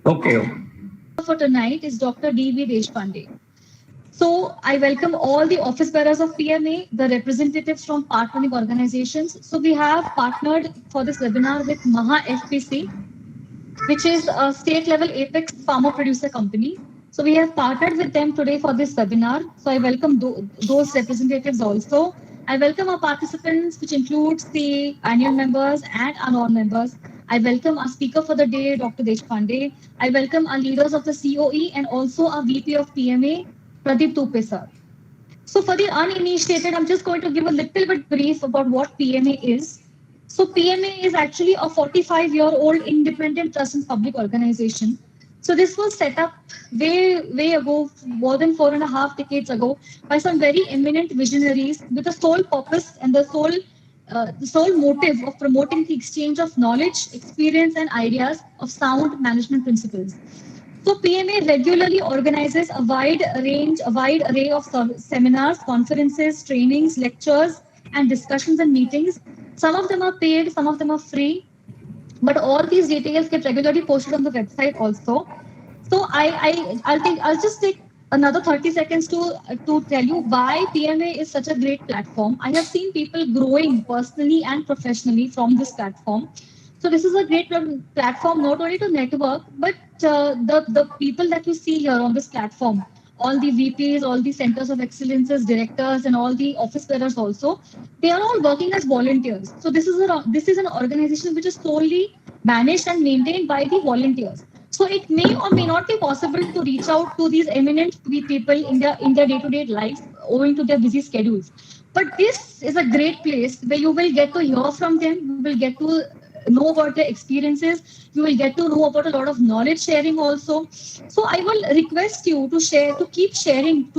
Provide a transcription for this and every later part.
Okay. For tonight is Dr. D.V. Deshpande. So I welcome all the office bearers of PMA, the representatives from partnering organizations. So we have partnered for this webinar with Maha FPC, which is a state level apex farmer producer company. So we have partnered with them today for this webinar. So I welcome those representatives also. I welcome our participants, which includes the annual members and our non-members. I welcome our speaker for the day, Dr. Deshpande. I welcome our leaders of the COE and also our VP of PMA, Pradeep Tupe sir. So for the uninitiated, I'm just going to give a little bit brief about what PMA is. So PMA is actually a 45-year-old independent trust and public organization. So this was set up way ago, more than 4.5 decades ago, by some very eminent visionaries with the sole purpose and the sole motive of promoting the exchange of knowledge, experience, and ideas of sound management principles. So PMA regularly organizes a wide array of seminars, conferences, trainings, lectures, and discussions and meetings. Some of them are paid, some of them are free, but all these details get regularly posted on the website also. So I'll just take another 30 seconds to tell you why PMA is such a great platform. I have seen people growing personally and professionally from this platform. So this is a great platform not only to network, but the people that you see here on this platform, all the VPs, all the centers of excellences, directors, and all the office bearers also, they are all working as volunteers. So this is an organization which is solely managed and maintained by the volunteers. So it may or may not be possible to reach out to these eminent people in their day-to-day life owing to their busy schedules. But this is a great place where you will get to hear from them, you will get to know about their experiences, you will get to know about a lot of knowledge sharing also. So I will request you to share, to keep sharing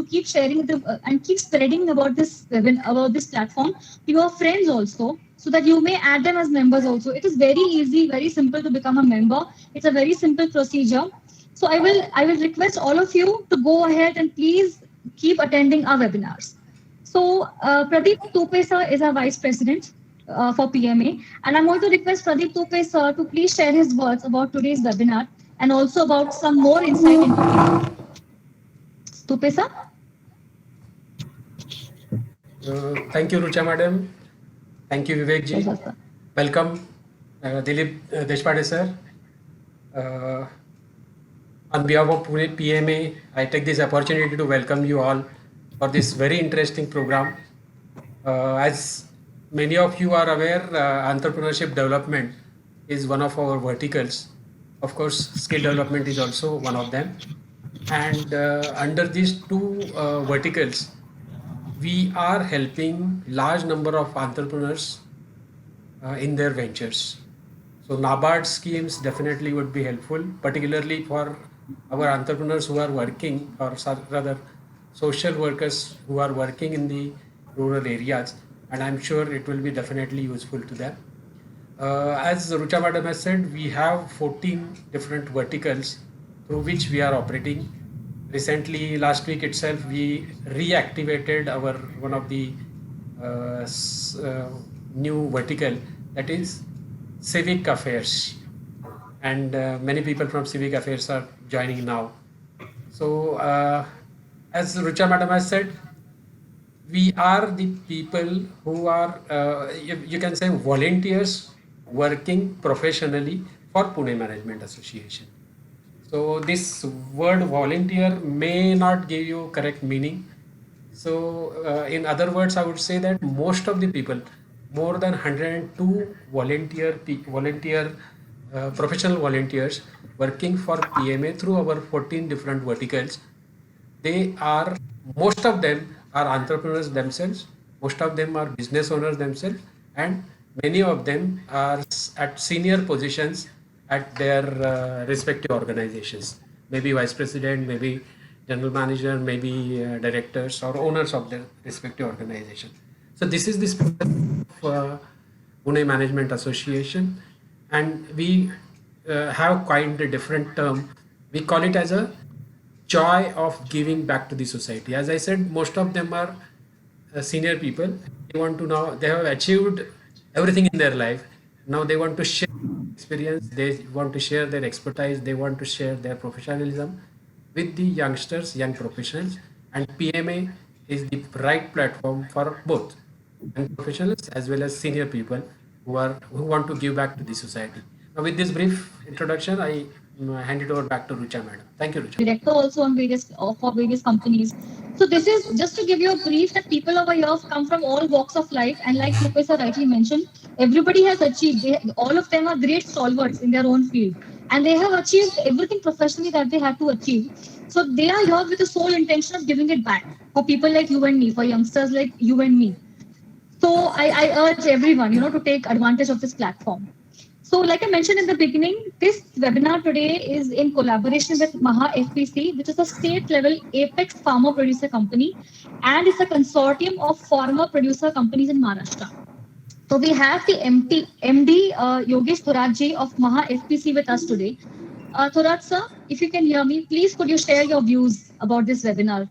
and keep spreading about this platform to your friends also, so that you may add them as members also. It is very easy, very simple to become a member. It's a very simple procedure. So I will request all of you to go ahead and please keep attending our webinars. So Pradeep Tupe sir is our vice president for PMA, and I'm going to request Pradeep Tupe sir to please share his words about today's webinar and also about some more insight into PMA. Tupe sir? Thank you, Rucha madam. Thank you, Vivek ji. Pleasure, sir. Welcome, Dilip Deshpande sir. Uh, on behalf of Pune PMA, I take this opportunity to welcome you all for this very interesting program. As many of you are aware, entrepreneurship development is one of our verticals. Of course, skill development is also one of them. And under these two verticals, we are helping large number of entrepreneurs in their ventures. So NABARD schemes definitely would be helpful, particularly for our entrepreneurs who are working, or rather social workers who are working in the rural areas, and I'm sure it will be definitely useful to them. As Rucha madam has said, we have 14 different verticals through which we are operating. Recently, last week itself, we reactivated our one of the new vertical, that is civic affairs, and many people from civic affairs are joining now. So as Rucha madam has said, we are the people who are you can say volunteers working professionally for Pune Management Association. So this word volunteer may not give you correct meaning. So in other words, I would say that most of the people, more than 102 volunteer professional volunteers working for PMA through our 14 different verticals, most of them are entrepreneurs themselves, most of them are business owners themselves, and many of them are at senior positions at their respective organizations, maybe vice president, maybe general manager, maybe directors or owners of their respective organization. So this is the spirit of Pune Management Association, and we have coined a different term. We call it as a joy of giving back to the society. As I said, most of them are senior people. They want to now, they have achieved everything in their life. Now they want to share experience. They want to share their expertise. They want to share their professionalism with the youngsters, young professionals, and PMA is the right platform for both young professionals as well as senior people who want to give back to the society. Now, with this brief introduction, I hand it over back to Rucha madam. Thank you, Rucha. Director also on various for various companies. So this is just to give you a brief that people over here come from all walks of life, and like Professor rightly mentioned, everybody has achieved. All of them are great stalwarts in their own field, and they have achieved everything professionally that they had to achieve. So they are here with the sole intention of giving it back for people like you and me, for youngsters like you and me. So I urge everyone, to take advantage of this platform. So, like I mentioned in the beginning, this webinar today is in collaboration with Maha FPC, which is a state-level apex farmer producer company, and it's a consortium of farmer producer companies in Maharashtra. So we have the MD Yogesh Thoratji of Maha FPC with us today. Thorat sir, if you can hear me, please could you share your views about this webinar?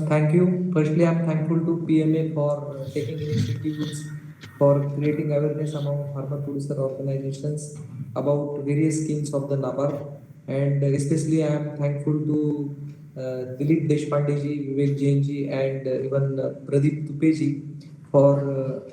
Thank you. Firstly, I'm thankful to PMA for taking initiatives for creating awareness among farmer producer organizations about various schemes of the NABARD. And especially, I am thankful to Dilip Deshpande ji, Vivek Jain ji, and even Pradeep Tupe ji for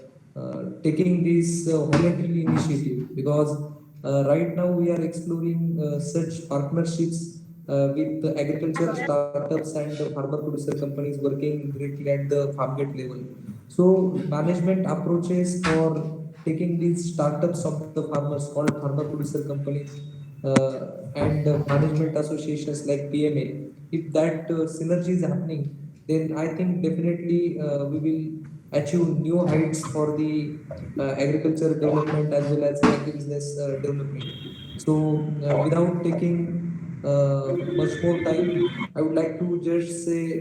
taking this voluntary initiative, because right now we are exploring such partnerships with the agriculture startups and farmer producer companies working directly at the farm gate level. So management approaches for taking these startups of the farmers called farmer producer companies and management associations like PMA. If that synergy is happening, then I think definitely we will achieve new heights for the agriculture development as well as agribusiness development. So without taking much more time, I would like to just say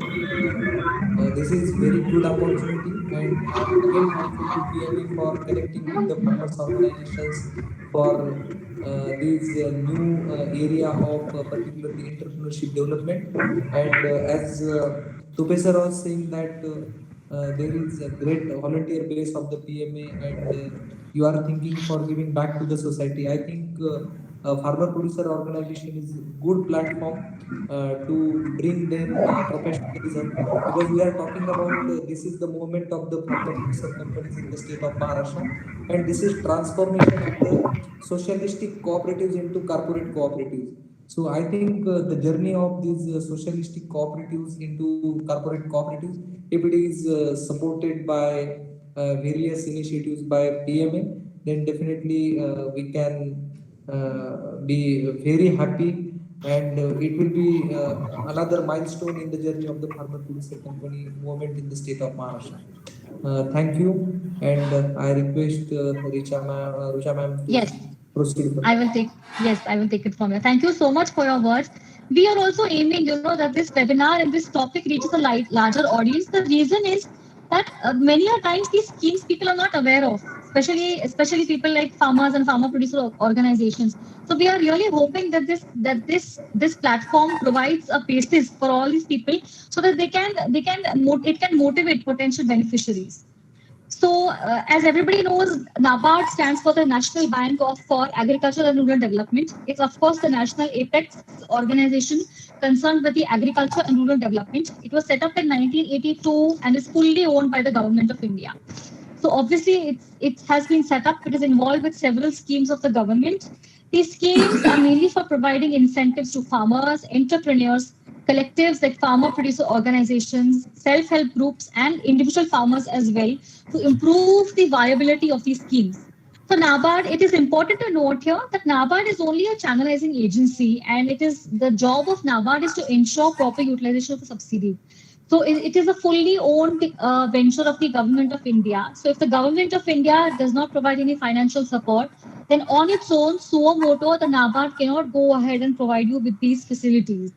this is very good opportunity, and I'm again thankful to PMA for connecting with the farmers organizations for this new area of particularly entrepreneurship development. And as Tupe sir was saying that there is a great volunteer base of the PMA, and you are thinking for giving back to the society. I think farmer producer organization is a good platform to bring their professionalism, because we are talking about this is the movement of the farmer producer companies in the state of Maharashtra, and this is transformation of the socialistic cooperatives into corporate cooperatives. So I think the journey of these socialistic cooperatives into corporate cooperatives, if it is supported by various initiatives by PMA, then definitely we can be very happy, and it will be another milestone in the journey of the farmer producer company movement in the state of Maharashtra. Thank you, and I request Rucha ma'am to Yes. proceed. I will take it from here. Thank you so much for your words. We are also aiming, that this webinar and this topic reaches a larger audience. The reason is that many a times these schemes people are not aware of, especially people like farmers and farmer producer organizations. So we are really hoping that this platform provides a basis for all these people so that it can motivate potential beneficiaries. So, as everybody knows, NABARD stands for the National Bank for Agriculture and Rural Development. It's, of course, the national apex organization concerned with the agriculture and rural development. It was set up in 1982 and is fully owned by the Government of India. So, obviously, it has been set up. It is involved with several schemes of the government. These schemes are mainly for providing incentives to farmers, entrepreneurs, collectives like farmer producer organizations, self-help groups, and individual farmers as well to improve the viability of these schemes. For NABARD, it is important to note here that NABARD is only a channelizing agency, and it is the job of NABARD is to ensure proper utilization of the subsidy. So it is a fully owned venture of the Government of India. So if the Government of India does not provide any financial support, then on its own, suo moto, the NABARD cannot go ahead and provide you with these facilities.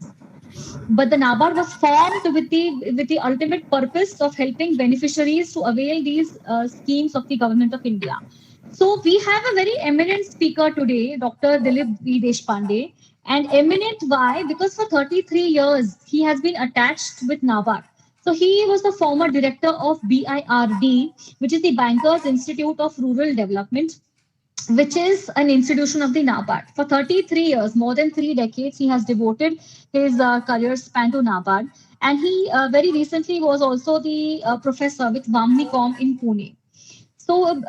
But the NABARD was formed with the ultimate purpose of helping beneficiaries to avail these schemes of the Government of India. So we have a very eminent speaker today, Dr. Dilip V. Deshpande. And eminent why? Because for 33 years, he has been attached with NABARD. So he was the former director of BIRD, which is the Bankers Institute of Rural Development. which is an institution of the NABARD. For 33 years, more than 3 decades, he has devoted his career span to NABARD. And he very recently was also the professor with Vamnicom in Pune. So,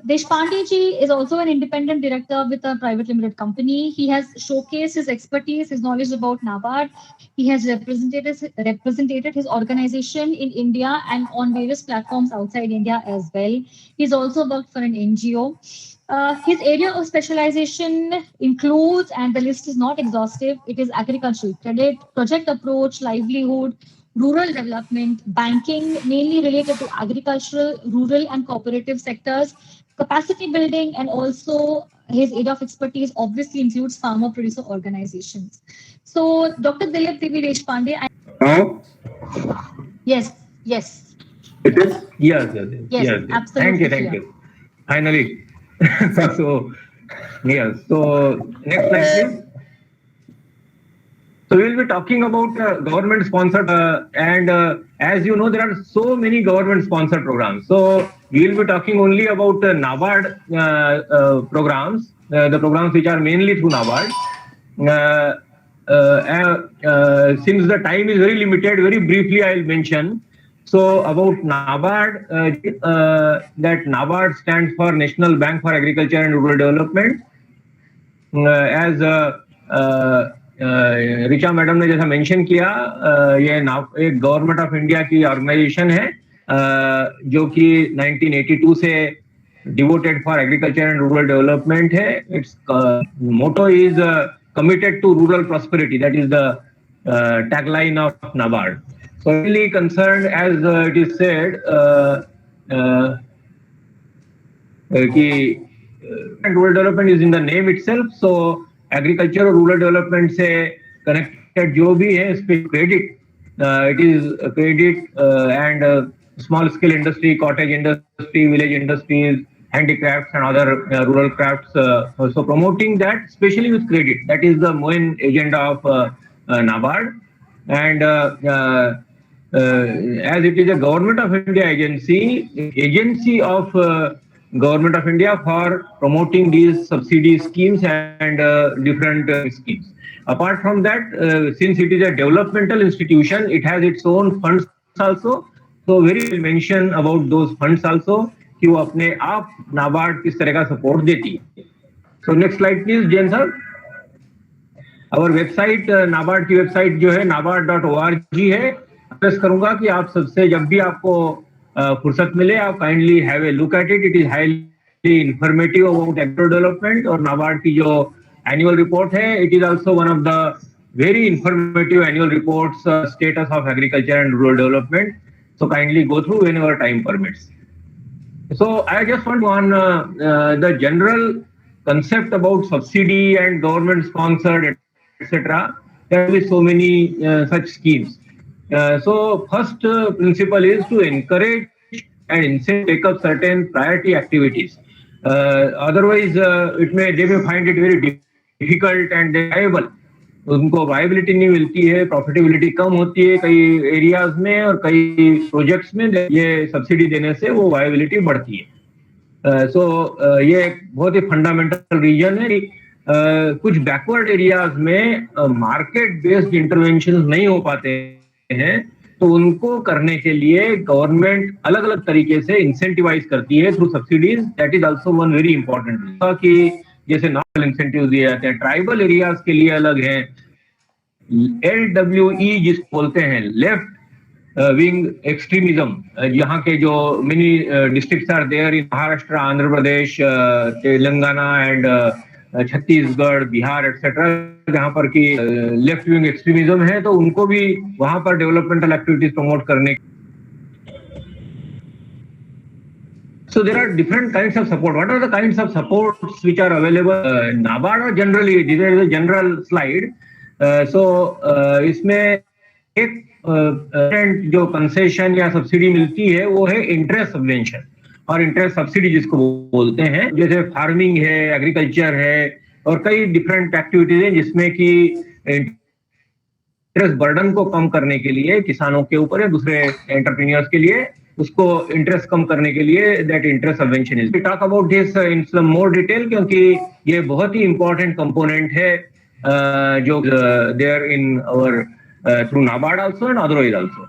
Deshpande ji is also an independent director with a private limited company. He has showcased his expertise, his knowledge about NABARD. He has represented his organization in India and on various platforms outside India as well. He's also worked for an NGO. His area of specialization includes, and the list is not exhaustive, it is agricultural credit, project approach, livelihood, rural development, banking, mainly related to agricultural, rural, and cooperative sectors, capacity building, and also his area of expertise obviously includes farmer producer organizations. So, Dr. Dilip Devi Deshpande, Oh, yes, yes, it is? Yes, yes, yes. yes, Yes. absolutely. Thank clear. you. Finally. So, yes. So, next slide, please. So, we'll be talking about government sponsored, and as you know, there are so many government sponsored programs. So, we'll be talking only about NABARD programs, the programs which are mainly through NABARD. Since the time is very limited, very briefly I'll mention. So about NABARD, that NABARD stands for National Bank for Agriculture and Rural Development. As Richa madam ने जैसा mention किया, ये एक government of India की organisation है जो कि 1982 से devoted for agriculture and rural development है. Its motto is committed to rural prosperity. That is the tagline of NABARD. So really concerned, as it is said, and rural development is in the name itself. So agriculture और rural development से connected जो भी है, especially credit, it is credit and small scale industry, cottage industry, village industries, handicrafts and other rural crafts. So promoting that, especially with credit, that is the main agenda of NABARD. And as it is a government of India agency of government of India for promoting these subsidy schemes and different schemes. Apart from that, since it is a developmental institution, it has its own funds also. So very well mention about those funds also कि वो अपने आप नाबार्ड किस तरह का support देती है. So next slide please Jain sir. और वेबसाइट नाबार्ड की वेबसाइट जो है nabard.org है. प्रेस करूंगा कि आप सबसे जब भी आपको फुर्सत मिले आप kindly have a look at it. It is highly informative about agro development. और नाबार्ड की जो एनुअल रिपोर्ट है, it is also one of the very informative annual reports, status of agriculture and rural development. So kindly go through whenever time permits. So I just want on the general concept about subsidy and government sponsored, etc. There will be so many such schemes. So first principle is to encourage and incentivize take up certain priority activities. Otherwise, they may find it very difficult and viable. उनको viability नहीं मिलती है, profitability कम होती है कई areas में, और कई प्रोजेक्ट्स में ये सब्सिडी देने से वो वायबिलिटी बढ़ती है. सो ये एक बहुत ही फंडामेंटल रीजन है. कुछ बैकवर्ड एरियाज में मार्केट बेस्ड इंटरवेंशन नहीं हो पाते हैं, तो उनको करने के लिए गवर्नमेंट अलग अलग तरीके से इंसेंटिवाइज करती है through subsidies. That is also one very important. कि जैसे नॉर्मल इंसेंटिव दिए जाते हैं, ट्राइबल एरियाज के लिए अलग है. LWE जिसको बोलते हैं लेफ्ट विंग एक्सट्रीमिज्म, यहाँ के जो many districts are there in Maharashtra, Andhra Pradesh, Telangana and Chhattisgarh, Bihar etcetera, जहाँ पर की लेफ्ट विंग एक्सट्रीमिज्म है, तो उनको भी वहां पर डेवलपमेंटल एक्टिविटीज प्रमोट करने. So there are different kinds of support. What are the kinds of supports which are available? NABARD or generally, this is a general slide. इसमें एक जो कंसेशन या सब्सिडी मिलती है वो है इंटरेस्ट सबवेंशन और इंटरेस्ट सब्सिडी जिसको बोलते हैं. जैसे फार्मिंग है, एग्रीकल्चर है और कई डिफरेंट एक्टिविटीज हैं जिसमें कि इंटरेस्ट बर्डन को कम करने के लिए किसानों के ऊपर या दूसरे एंटरप्रेन्योर्स के लिए उसको इंटरेस्ट कम करने के लिए that interest subvention is talk about this in some more detail, क्योंकि ये बहुत ही इंपॉर्टेंट कंपोनेंट है जो there in our through NABARD also and otherwise also.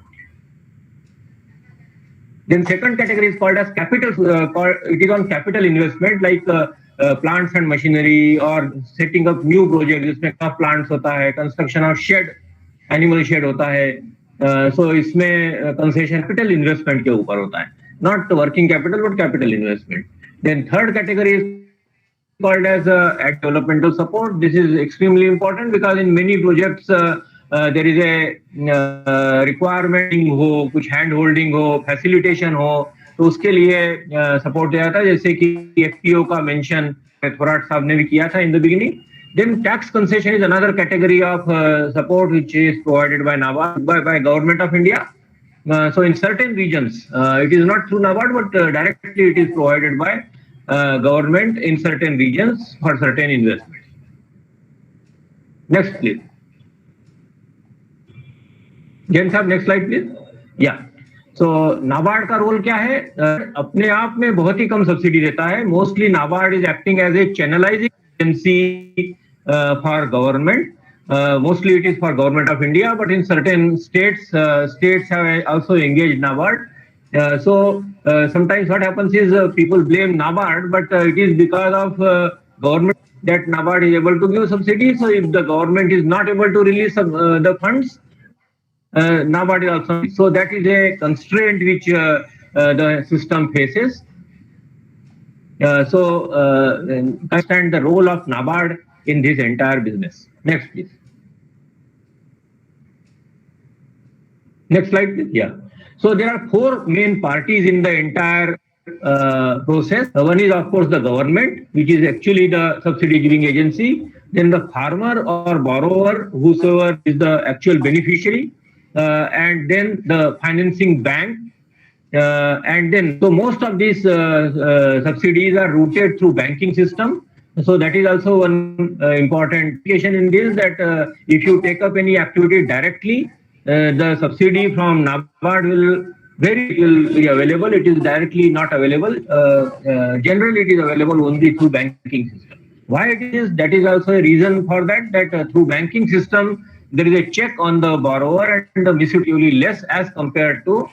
Then second category is called as capital, it is on capital investment like plants and machinery or setting up new projects, जिसमें plants होता है, construction of shed, animal shed होता है, so इसमें concession capital investment के ऊपर होता है, not working capital but capital investment. Then third category is called as developmental support. This is extremely important because in many projects there is a requirement हो, कुछ hand holding हो, facilitation हो, तो उसके लिए support दिया जाता है, जैसे कि FPO का mention थोराट साहब ने भी किया था in the beginning. Then tax concession is another category of support which is provided by NABARD, by Government of India. So in certain regions, it is not through NABARD, but directly it is provided by government in certain regions for certain investments. Next, please. Jain साहब next slide please. या सो नाबार्ड का role क्या है? अपने आप में बहुत ही कम subsidy देता है. Mostly NABARD is acting as a channelizing agency for government. Mostly it is for Government of India, but in certain states have also engaged NABARD. So sometimes what happens is people blame NABARD, but it is because of government that NABARD is able to give subsidy. So if the government is not able to release the funds, NABARD is also. So that is a constraint which the system faces. So understand the role of NABARD in this entire business. Next, please. Next slide, please. Yeah. So there are four main parties in the entire process. One is, of course, the government, which is actually the subsidy giving agency. Then the farmer or borrower, whosoever is the actual beneficiary, and then the financing bank. And then, so most of these subsidies are routed through banking system. So that is also one important implication in this, that if you take up any activity directly, the subsidy from NABARD will be available. It is directly not available. Generally, it is available only through banking system. Why it is? That is also a reason for that. That through banking system there is a check on the borrower and the mischievely less as compared to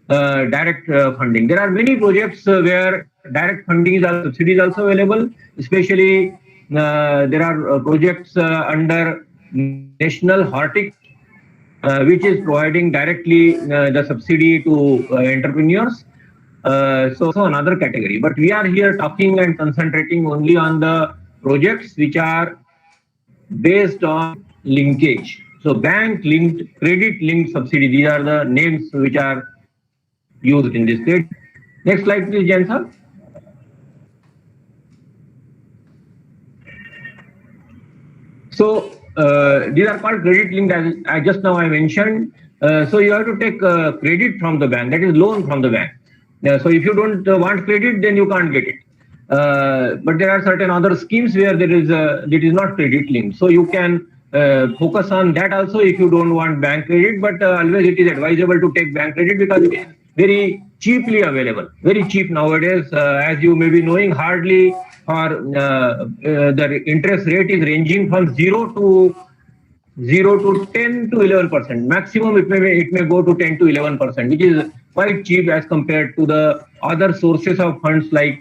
direct funding. There are many projects where direct funding is subsidies also available. Especially there are projects under National Hortic, which is providing directly the subsidy to entrepreneurs. So another category. But we are here talking and concentrating only on the projects which are based on linkage. So bank linked, credit linked subsidy. These are the names which are used in this state. Next slide, please, Jain sir. So these are called credit linked, as I just now I mentioned. So you have to take credit from the bank, that is loan from the bank. So if you don't want credit, then you can't get it. But there are certain other schemes where it is not credit linked. So you can focus on that also if you don't want bank credit. But always it is advisable to take bank credit because it is very cheaply available. Very cheap nowadays, as you may be knowing. Hardly or the interest rate is ranging from 0 to 10 to 11%. Maximum it may go to 10 to 11%, which is quite cheap as compared to the other sources of funds like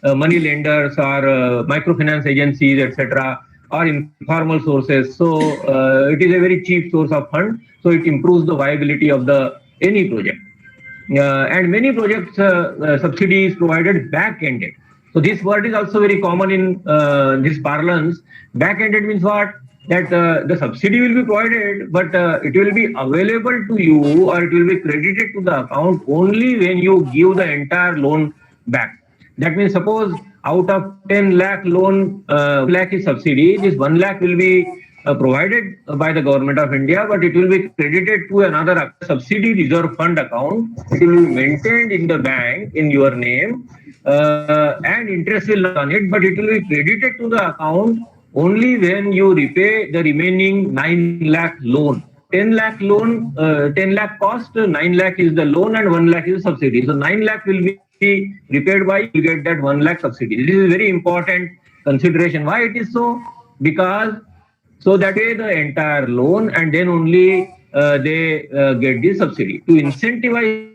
money lenders or microfinance agencies, etc., or informal sources. So it is a very cheap source of fund. So it improves the viability of any project. And many projects subsidy is provided back-ended. So this word is also very common in this parlance. Back-ended means what? That the subsidy will be provided, but it will be available to you or it will be credited to the account only when you give the entire loan back. That means suppose out of 10 lakh loan, lakh is subsidy, this 1 lakh will be provided by the Government of India, but it will be credited to another subsidy reserve fund account. It will be maintained in the bank in your name and interest will not on it, but it will be credited to the account only when you repay the remaining 9 lakh loan. 10 lakh loan, 10 lakh cost, 9 lakh is the loan and 1 lakh is subsidy. So 9 lakh will be repaid by, you get that 1 lakh subsidy. This is very important consideration. Why it is so? Because so that way the entire loan and then only they get the subsidy. To incentivize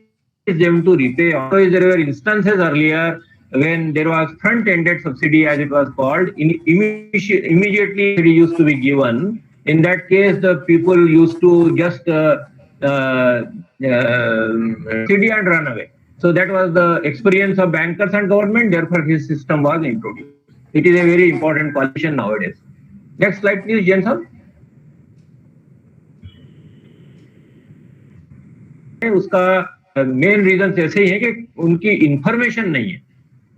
them to repay. Otherwise, there were instances earlier when there was front-ended subsidy, as it was called, immediately it used to be given. In that case, the people used to just subsidy and run away. So that was the experience of bankers and government. Therefore, his system was introduced. It is a very important qualification nowadays. Next slide, please, Jain sir. उसका main reason ऐसे ही है कि उनकी information नहीं है.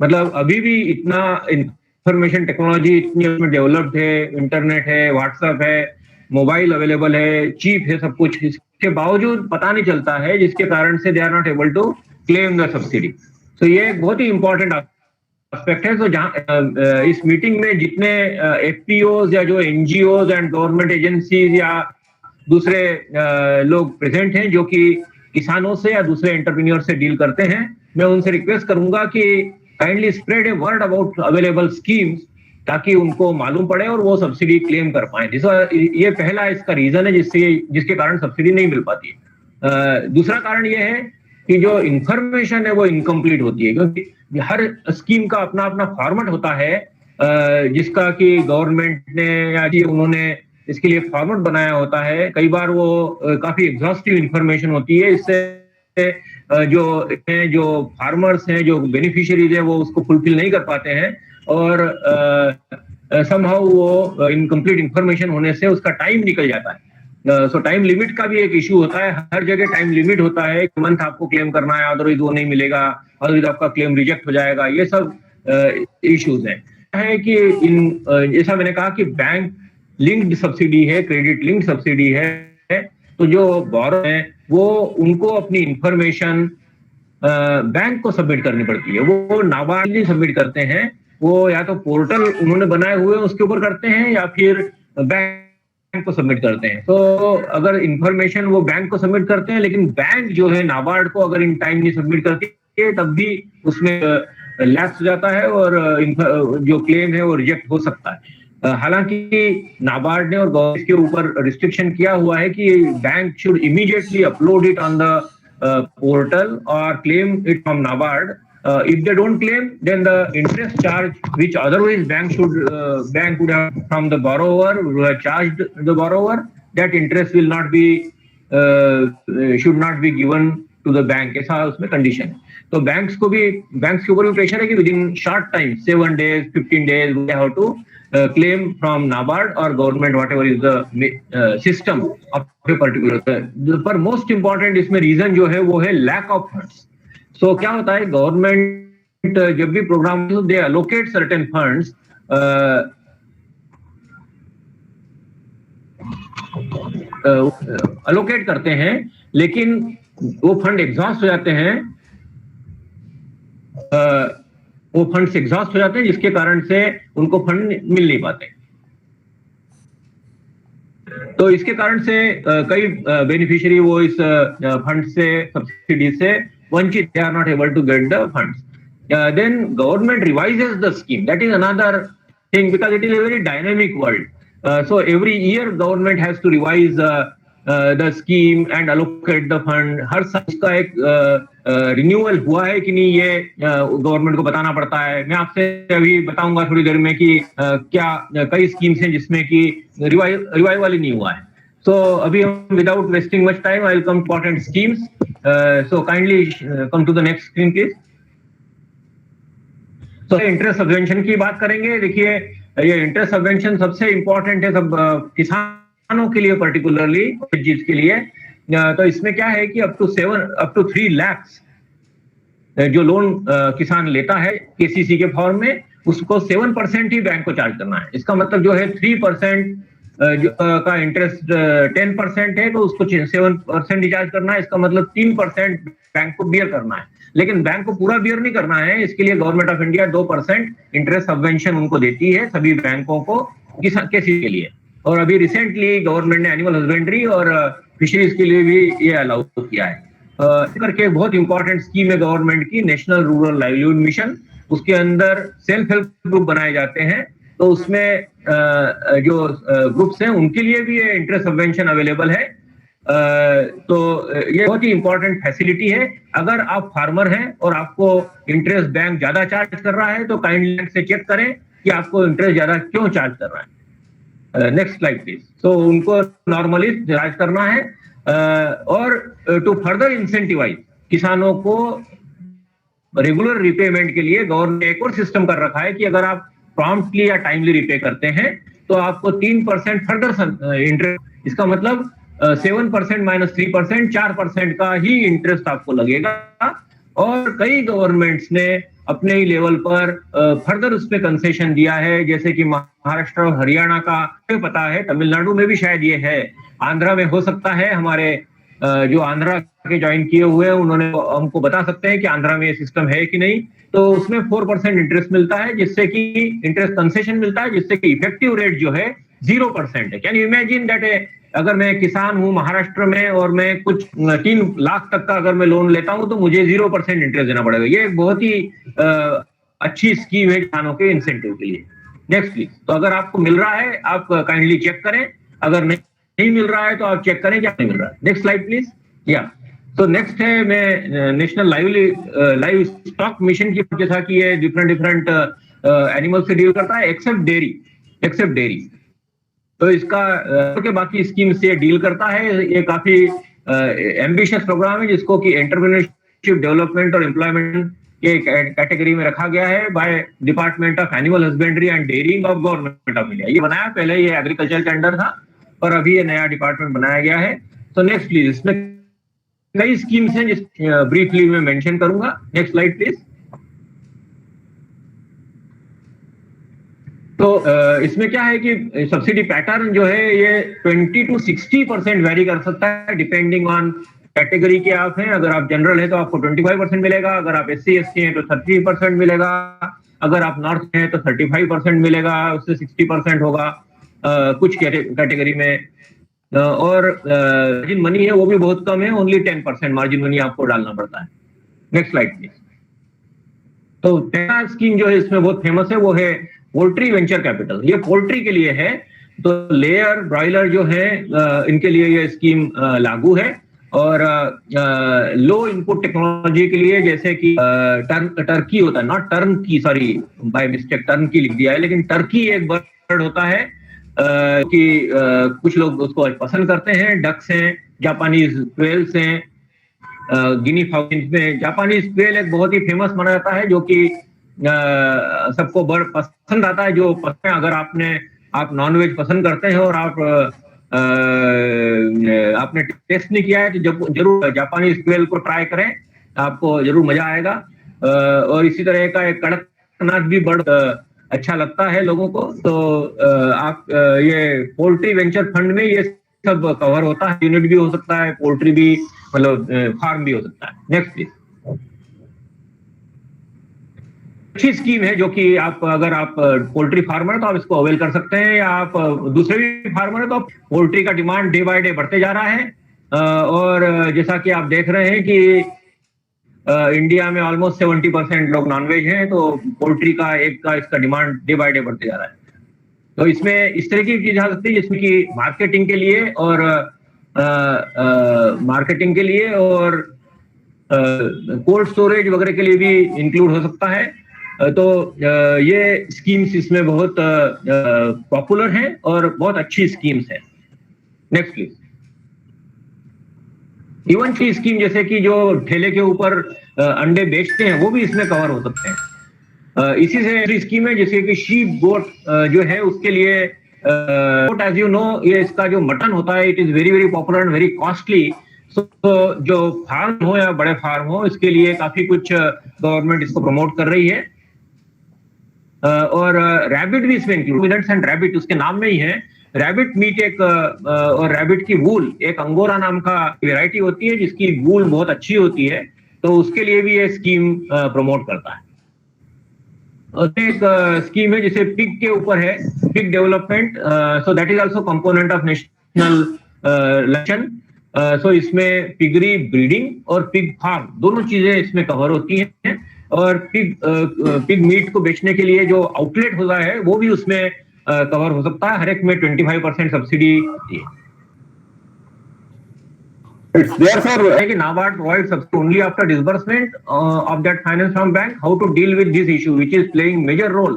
मतलब अभी भी इतना इंफॉर्मेशन टेक्नोलॉजी इतनी उसमें डेवलप्ड है, इंटरनेट है, व्हाट्सएप है, मोबाइल अवेलेबल है, चीप है सब कुछ, इसके बावजूद पता नहीं चलता है, जिसके कारण से they are not able to claim the subsidy. तो ये एक बहुत ही इंपॉर्टेंट एस्पेक्ट है. तो जहाँ इस मीटिंग में जितने एफपीओज या जो एनजीओज एंड गवर्नमेंट एजेंसीज या दूसरे लोग प्रेजेंट हैं जो कि किसानों से या दूसरे एंटरप्रेन्योर से डील करते हैं, मैं उनसे रिक्वेस्ट करूंगा कि kindly spread a word about available schemes ताकि उनको मालूम पड़े और वो सब्सिडी क्लेम कर पाए. ये पहला इसका रीजन है जिसके कारण सब्सिडी नहीं मिल पाती है. दूसरा कारण ये है कि जो इंफॉर्मेशन है वो इनकम्प्लीट होती है, क्योंकि हर स्कीम का अपना अपना फॉर्मेट होता है जिसका कि गवर्नमेंट ने या कि उन्होंने इसके लिए फॉर्मेट बनाया होता है. कई बार वो काफी एग्जॉस्टिव इंफॉर्मेशन होती है. इससे जो फार्मर्स हैं, जो बेनिफिशियरीज हैं, वो उसको फुलफिल नहीं कर पाते हैं और समहाउ वो इनकम्प्लीट इंफॉर्मेशन होने से उसका टाइम निकल जाता है. सो टाइम लिमिट का भी एक इशू होता है. हर जगह टाइम लिमिट होता है, एक मंथ आपको क्लेम करना है, अदरवाइज वो नहीं मिलेगा, अदरवाइज आपका क्लेम रिजेक्ट हो जाएगा. ये सब इश्यूज हैं कि जैसा मैंने कहा कि बैंक लिंक्ड सब्सिडी है, क्रेडिट लिंक्ड सब्सिडी है. तो जो बोरो है वो उनको अपनी इंफॉर्मेशन बैंक को सबमिट करनी पड़ती है. वो नाबार्ड सबमिट करते हैं. वो या तो पोर्टल उन्होंने बनाए हुए उसके ऊपर करते हैं या फिर बैंक को सबमिट करते हैं. तो अगर इंफॉर्मेशन वो बैंक को सबमिट करते हैं, लेकिन बैंक जो है नाबार्ड को अगर इन टाइम नहीं सबमिट करती है तब भी उसमें लैप्स हो जाता है और जो क्लेम है वो रिजेक्ट हो सकता है. हालांकि नाबार्ड ने और गवर्नमेंट के ऊपर रिस्ट्रिक्शन किया हुआ है कि bank should immediately upload it on the portal और claim it from NABARD. If they don't claim, then the interest charge, which otherwise bank would have from the borrower, who have charged the borrower, that interest will not be should not be given to the bank. ऐसा उसमें condition है. तो banks के ऊपर भी pressure है कि with in short time 7 days, 15 days, we have to claim from NABARD or government, whatever is the system of a particular. पर मोस्ट इम्पोर्टेंट इसमें रीजन जो है वो है लैक ऑफ फंड्स. सो क्या होता है, गवर्नमेंट जब भी प्रोग्राम दे अलोकेट सर्टेन फंड्स, अलोकेट करते हैं, लेकिन वो फंड एग्जॉस्ट हो जाते हैं. वो फंड्स एग्जॉस्ट हो जाते हैं जिसके कारण से उनको फंड मिल नहीं पाते. तो इसके कारण से कई बेनिफिशियरी वो इस फंड से, सब्सिडी से वंचित, they are not able to get the funds. Then government revises the scheme. That is another thing because it is a very dynamic world. So every year government has to revise the scheme and allocate the fund. हर साल इसका एक renewal हुआ है कि नहीं ये government को बताना पड़ता है. मैं आपसे अभी बताऊंगा थोड़ी देर में कि क्या कई स्कीम्स हैं जिसमें कि रिवाइवल ही नहीं हुआ है. So अभी हम without wasting much time, I will come to important schemes. So kindly come to the next screen, please. So interest subvention की बात करेंगे. देखिए ये इंटरेस्ट सबवेंशन सबसे इम्पोर्टेंट है सब किसानों के लिए, पर्टिकुलरली चीज के लिए. तो इसमें क्या है कि अप टू 3 lakhs जो लोन किसान लेता है केसीसी के फॉर्म में, उसको 7% ही बैंक को चार्ज करना है. इसका मतलब जो है 3% का इंटरेस्ट 10% है तो उसको 7% ही चार्ज करना है. इसका मतलब 3% बैंक को बियर करना है. लेकिन बैंक को पूरा बियर नहीं करना है. इसके लिए government of India 2% interest subvention उनको देती है सभी बैंकों को केसीसी के लिए. और अभी रिसेंटली गवर्नमेंट ने एनिमल हस्बेंड्री और फिशरीज के लिए भी ये अलाउ किया है। करके बहुत इंपॉर्टेंट स्कीम है गवर्नमेंट की, नेशनल रूरल लाइवलीहुड मिशन। उसके अंदर सेल्फ हेल्प ग्रुप बनाए जाते हैं, तो उसमें जो ग्रुप्स हैं उनके लिए भी ये इंटरेस्ट सबवेंशन अवेलेबल है। तो ये बहुत ही इंपॉर्टेंट फैसिलिटी है। अगर आप फार्मर हैं और आपको इंटरेस्ट बैंक ज्यादा चार्ज कर रहा है तो काइंडली से चेक करें कि आपको इंटरेस्ट ज्यादा क्यों चार्ज कर रहा है। Next slide please. तो उनको नॉर्मली चार्ज करना है, और टू फर्दर इंसेंटिवाइज किसानों को रेगुलर रिपेमेंट के लिए गवर्नमेंट ने एक और सिस्टम कर रखा है कि अगर आप प्रॉम्प्टली या टाइमली रिपे करते हैं तो आपको 3% फर्दर इंटरेस्ट, इसका मतलब 7% माइनस 3%, 4% का ही इंटरेस्ट आपको लगेगा। और कई गवर्नमेंट्स ने अपने ही लेवल पर फर्दर उस पर कंसेशन दिया है, जैसे कि महाराष्ट्र और हरियाणा का पता है, तमिलनाडु में भी शायद ये है, आंध्रा में हो सकता है। हमारे जो आंध्रा के ज्वाइन किए हुए हैं उन्होंने हमको बता सकते हैं कि आंध्रा में ये सिस्टम है कि नहीं। तो उसमें 4% इंटरेस्ट मिलता है, जिससे कि इंटरेस्ट कंसेशन मिलता है, जिससे कि इफेक्टिव रेट जो है 0% है। कैन यू इमेजिन दैट अगर मैं किसान हूं महाराष्ट्र में और मैं कुछ 3 लाख तक का अगर मैं लोन लेता हूं तो मुझे 0% इंटरेस्ट देना पड़ेगा। ये एक बहुत ही अच्छी स्कीम है किसानों के इंसेंटिव के लिए। Next please. तो अगर आपको मिल रहा है आप काइंडली चेक करें, अगर नहीं मिल रहा है तो आप चेक करें क्या नहीं मिल रहा है। Next slide please. या तो नेक्स्ट है मैं नेशनल लाइव स्टॉक मिशन की, जैसा कि ये डिफरेंट एनिमल से डील करता है एक्सेप्ट डेयरी। तो इसका के बाकी स्कीम से डील करता है। ये काफी एम्बिशियस प्रोग्राम है जिसको कि एंटरप्रेन्योरशिप डेवलपमेंट और एम्प्लॉयमेंट के कैटेगरी में रखा गया है by department of animal husbandry and dairying of government of India. ये बनाया, पहले ये एग्रीकल्चर के अंडर था और अभी ये नया डिपार्टमेंट बनाया गया है। तो नेक्स्ट प्लीज। इसमें कई स्कीम्स हैं जिस ब्रीफली मैं मेंशन करूंगा। Next slide please. तो इसमें क्या है कि सब्सिडी पैटर्न जो है ये 20 to 60% वेरी कर सकता है डिपेंडिंग ऑन कैटेगरी के आप हैं। अगर आप जनरल है तो आपको 25% मिलेगा, अगर आप SC ST हैं तो 30% मिलेगा, अगर आप नॉर्थ हैं तो 35% मिलेगा, उससे 60% होगा कुछ कैटेगरी में। और मार्जिन मनी है वो भी बहुत कम है, ओनली 10% मार्जिन मनी आपको डालना पड़ता है। Next slide please. तो पहला स्कीम जो है इसमें बहुत फेमस है वो है पोल्ट्री वेंचर कैपिटल। ये पोल्ट्री के लिए है, तो लेयर ब्रॉयलर जो है इनके लिए ये स्कीम लागू है। और लो इनपुट टेक्नोलॉजी के लिए, जैसे कि टर्की होता है, नॉट टर्न की, सॉरी बाय मिस्टेक टर्न की लिख दिया है, लेकिन टर्की एक बर्ड होता है कि कुछ लोग उसको पसंद करते हैं। डक्स हैं, जापानीज क्वेल्स हैं, गिनी फाउल में जापानीज क्वेल एक बहुत ही फेमस माना जाता है जो कि सबको बड़ पसंद आता है। जो पसंद, अगर आप नॉनवेज पसंद करते हैं और आपने टेस्ट नहीं किया है तो जरूर जापानी स्क्वेल को ट्राई करें, आपको जरूर मजा आएगा। और इसी तरह का एक कड़कनाथ भी बड़ अच्छा लगता है लोगों को। तो आप ये पोल्ट्री वेंचर फंड में ये सब कवर होता है। यूनिट भी हो सकता है, पोल्ट्री भी, मतलब फार्म भी हो सकता है। Next please. अच्छी स्कीम है जो कि अगर आप पोल्ट्री फार्मर है तो आप इसको अवेल कर सकते हैं, या आप दूसरे भी फार्मर है तो पोल्ट्री का डिमांड डे बाय डे बढ़ते जा रहा है। और जैसा कि आप देख रहे हैं कि इंडिया में ऑलमोस्ट 70% लोग नॉनवेज हैं, तो पोल्ट्री का इसका डिमांड डे बाय डे बढ़ते जा रहा है। तो इसमें इस तरह की चीज आ सकती है जिसमें कि मार्केटिंग के लिए और कोल्ड स्टोरेज वगैरह के लिए भी इंक्लूड हो सकता है। तो ये स्कीम्स इसमें बहुत पॉपुलर हैं और बहुत अच्छी स्कीम्स हैं। Next please. इवन की स्कीम जैसे कि जो ठेले के ऊपर अंडे बेचते हैं वो भी इसमें कवर हो सकते हैं। इसी से स्कीम है जैसे कि शीप गोट जो है उसके लिए, गोट एज यू नो ये इसका जो मटन होता है it is very very popular and very costly. तो जो फार्म हो या बड़े फार्म हो इसके लिए काफी कुछ गवर्नमेंट इसको प्रमोट कर रही है। और रैबिट भी इसमें इंक्लूड, एंड रैबिट उसके नाम में ही है। रैबिट मीट एक और रैबिट की वूल, एक अंगोरा नाम का वैरायटी होती है जिसकी वूल बहुत अच्छी होती है, तो उसके लिए भी ये स्कीम प्रमोट करता है। और एक स्कीम है जिसे पिग के ऊपर है, pig development, so that is also component of national election. सो इसमें पिगरी ब्रीडिंग और पिग फार्म दोनों चीजें इसमें कवर होती हैं, और पिग मीट को बेचने के लिए जो आउटलेट होता है वो भी उसमें कवर हो सकता है। हर एक में 25% सब्सिडी होती है। It's there, sir. कि NABARD provides subsidy only after disbursement of that finance from bank. How to deal with this issue, which is playing major role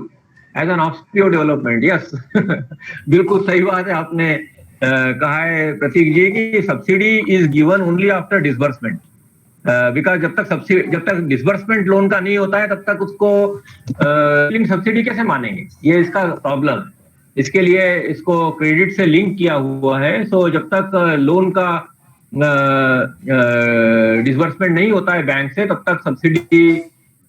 as an offspring development? Yes, बिल्कुल सही बात है आपने कहा है प्रतीक जी कि subsidy is given only after disbursement, because जब तक डिसबर्समेंट लोन का नहीं होता है तब तक उसको सब्सिडी कैसे मानेंगे, ये इसका प्रॉब्लम। इसके लिए इसको क्रेडिट से लिंक किया हुआ है। सो जब तक लोन का डिसबर्समेंट नहीं होता है बैंक से तब तक सब्सिडी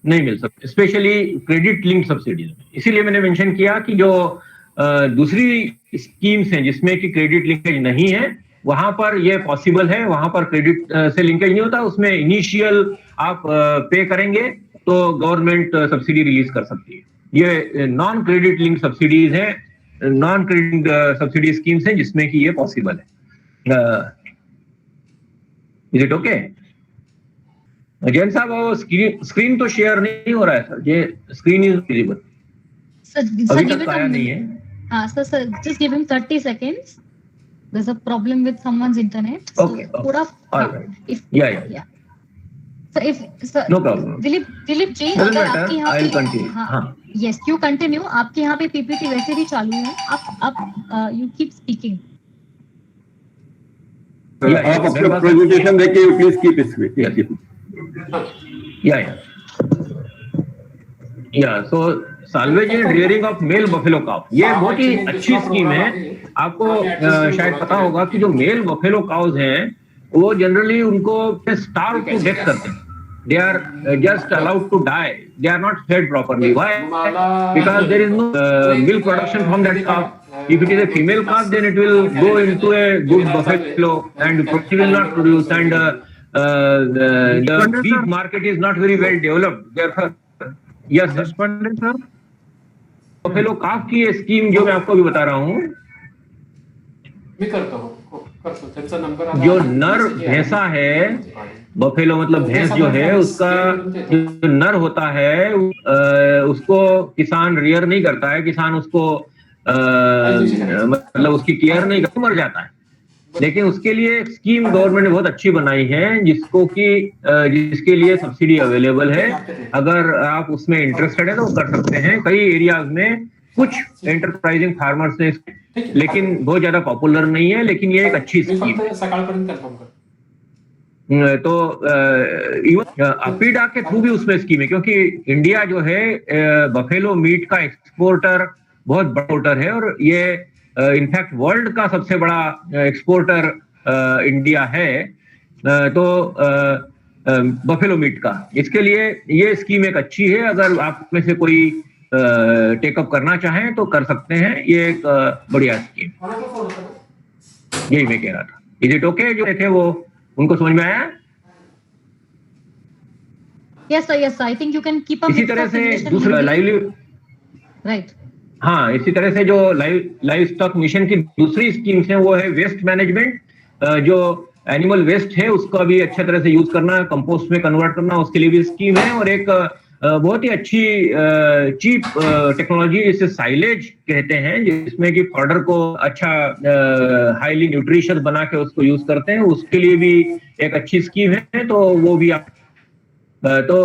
नहीं मिल सकती, स्पेशली क्रेडिट लिंक सब्सिडीज में। इसीलिए मैंने मेंशन किया कि जो दूसरी स्कीम्स हैं जिसमें कि क्रेडिट लिंकेज नहीं है वहां पर ये पॉसिबल है, वहां पर क्रेडिट से लिंकेज नहीं होता, उसमें इनिशियल आप पे करेंगे तो गवर्नमेंट सब्सिडी रिलीज कर सकती है। ये नॉन क्रेडिट लिंक सब्सिडीज हैं, नॉन क्रेडिट सब्सिडी स्कीम्स हैं जिसमें कि ये पॉसिबल है। Is it okay? जैन साहब वो स्क्रीन तो शेयर नहीं हो रहा है सर, ये स्क्रीन इज विजिबल, अभी तक आया नहीं है। Sir, just give him 30 seconds. There's a problem with someone's internet. So Okay. थोड़ा, All right. if Yeah. So if sir, No problem. Dilip ji, Doesn't अगर matter. आपके यहाँ I'll पे continue. हाँ. yes, you continue. आपके यहाँ पे PPT वैसे भी चालू है, आप you keep speaking. Yeah, आप अपना प्रेजेंटेशन देखिए, please keep speaking. So salvage and rearing of male buffalo calf, ये बहुत ही अच्छी स्कीम है। आपको शायद पता होगा कि जो मेल बफेलो काउज हैं वो जनरली उनको स्टार्व टू डेथ करते हैं, they are just allowed to die, they are not fed properly. Why? Because there is no milk production from that calf. If it is a female calf, then it will go into a good buffalo and it will not produce, and the beef market is not very well developed. Therefore, yes sir, buffalo calf की ये scheme जो मैं आपको अभी बता रहा हूँ, मी करतो त्यांचा नंबर आला, जो नर भैंसा है, बफेलो मतलब भैंस जो है उसका जो नर होता है उसको किसान रियर नहीं करता है, किसान उसको मतलब उसकी केयर नहीं करता, मर जाता है। लेकिन उसके लिए स्कीम गवर्नमेंट ने बहुत अच्छी बनाई है जिसके लिए सब्सिडी अवेलेबल है। अगर आप उसमें इंटरेस्टेड है तो कर सकते हैं। कई एरियाज में कुछ एंटरप्राइजिंग फार्मर्स ने, लेकिन बहुत ज्यादा पॉपुलर नहीं है, लेकिन ये एक अच्छी स्कीम है। सकाळपर्यंत कन्फर्म कर। तो इवन अपीडा के थ्रू भी उसमें स्कीम है, क्योंकि इंडिया जो है बफेलो मीट का एक्सपोर्टर बहुत बड़ा एक्सपोर्टर है, और ये इनफैक्ट वर्ल्ड का सबसे बड़ा एक्सपोर्टर इंडिया है, तो बफेलो मीट का। इसके लिए ये स्कीम एक अच्छी है, अगर आप में से कोई टेकअप करना चाहें तो कर सकते हैं, ये एक बढ़िया स्कीम, यही मैं कह रहा था। Is it okay? जो थे वो उनको समझ में आया? Yes sir, I think you can keep up. इसी तरह से दूसरा लाइव, right. हाँ, इसी तरह से जो लाइव स्टॉक मिशन की दूसरी स्कीम्स हैं वो है वेस्ट मैनेजमेंट। जो एनिमल वेस्ट है उसका भी अच्छे तरह से यूज करना, कंपोस्ट में कन्वर्ट करना, उसके लिए भी स्कीम है। और एक बहुत ही अच्छी चीप टेक्नोलॉजी जिसे साइलेज कहते हैं, जिसमें कि फॉडर को अच्छा हाईली न्यूट्रिशियस बना के उसको यूज करते हैं, उसके लिए भी एक अच्छी स्कीम है। तो वो भी आप तो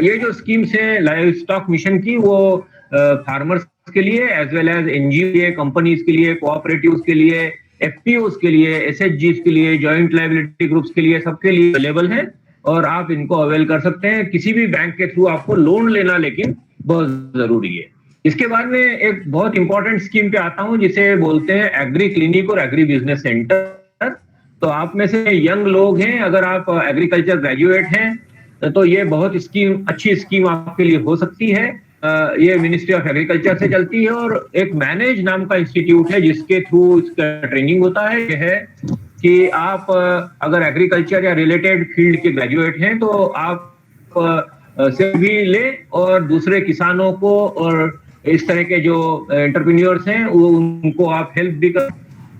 ये जो स्कीम्स है लाइव स्टॉक मिशन की, वो फार्मर्स के लिए as well as NGO companies के लिए, कोऑपरेटिव्स के लिए, एफपीओस के लिए, एसएचजीस के लिए, जॉइंट लायबिलिटी ग्रुप्स के लिए, सबके लिए अवेलेबल है और आप इनको अवेल कर सकते हैं। किसी भी बैंक के थ्रू आपको लोन लेना लेकिन बहुत जरूरी है। इसके बाद में एक बहुत इंपॉर्टेंट स्कीम पे आता हूं जिसे बोलते हैं एग्री क्लिनिक और एग्री बिजनेस सेंटर। तो आप में से यंग लोग हैं, अगर आप एग्रीकल्चर ग्रेजुएट हैं तो ये बहुत अच्छी स्कीम आपके लिए हो सकती है। ये मिनिस्ट्री ऑफ एग्रीकल्चर से चलती है और एक मैनेज नाम का इंस्टीट्यूट है जिसके थ्रू इसका ट्रेनिंग होता है। यह है कि आप अगर एग्रीकल्चर या रिलेटेड फील्ड के ग्रेजुएट हैं तो आप से भी ले और दूसरे किसानों को और इस तरह के जो एंटरप्रेन्योर्स हैं उनको आप हेल्प भी कर।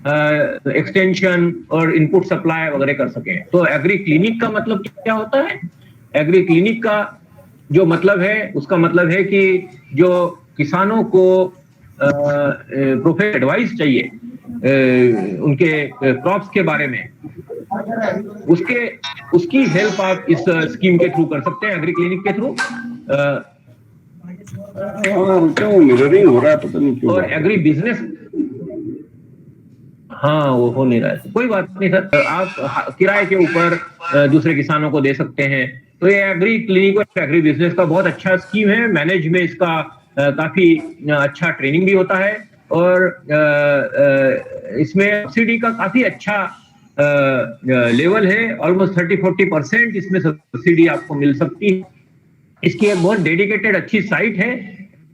एक्सटेंशन और इनपुट सप्लाई वगैरह कर सकें। तो एग्री क्लिनिक का मतलब क्या होता है? एग्री क्लिनिक का जो मतलब है, उसका मतलब है कि जो किसानों को प्रोफेशनल एडवाइस चाहिए उनके क्रॉप्स के बारे में, उसकी हेल्प आप इस स्कीम के थ्रू कर सकते हैं, एग्री क्लिनिक के थ्रू। क्यों मिररिंग हो रहा है, पता नहीं क्यों। और एग्री बिजनेस, हाँ वो हो नहीं रहा है, कोई बात नहीं सर, आप किराए के ऊपर दूसरे किसानों को दे सकते हैं। तो ये एग्री क्लिनिक और एग्री बिजनेस का बहुत अच्छा स्कीम है। मैनेज में इसका काफी अच्छा ट्रेनिंग भी होता है और इसमें सब्सिडी का काफी अच्छा लेवल है, ऑलमोस्ट 30-40% इसमें सब्सिडी आपको मिल सकती है। इसकी एक बहुत डेडिकेटेड अच्छी साइट है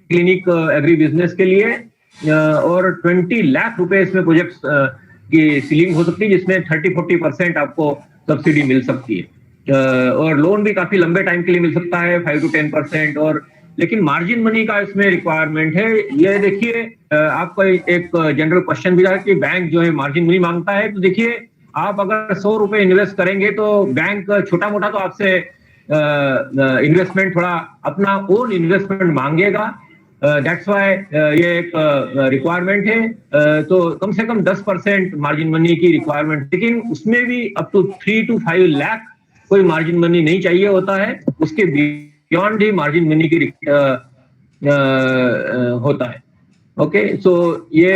क्लिनिक एग्री बिजनेस के लिए, और 20 लाख रुपए इसमें प्रोजेक्ट्स की सीलिंग हो सकती है, जिसमें 30-40% आपको सब्सिडी मिल सकती है, और लोन भी काफी लंबे टाइम के लिए मिल सकता है, 5 to 10%। और लेकिन मार्जिन मनी का इसमें रिक्वायरमेंट है। ये देखिए, आपका एक जनरल क्वेश्चन भी था कि बैंक जो है मार्जिन मनी मांगता है, तो देखिए आप अगर 100 रुपए इन्वेस्ट करेंगे तो बैंक छोटा मोटा तो आपसे इन्वेस्टमेंट थोड़ा अपना ओन इन्वेस्टमेंट मांगेगा। दैट्स वाई ये एक रिक्वायरमेंट है। तो कम से कम 10% मार्जिन मनी की रिक्वायरमेंट, लेकिन उसमें भी अप टू 3 to 5 लाख कोई मार्जिन मनी नहीं चाहिए होता है, उसके बियॉन्ड ही मार्जिन मनी की होता है। ओके, सो ये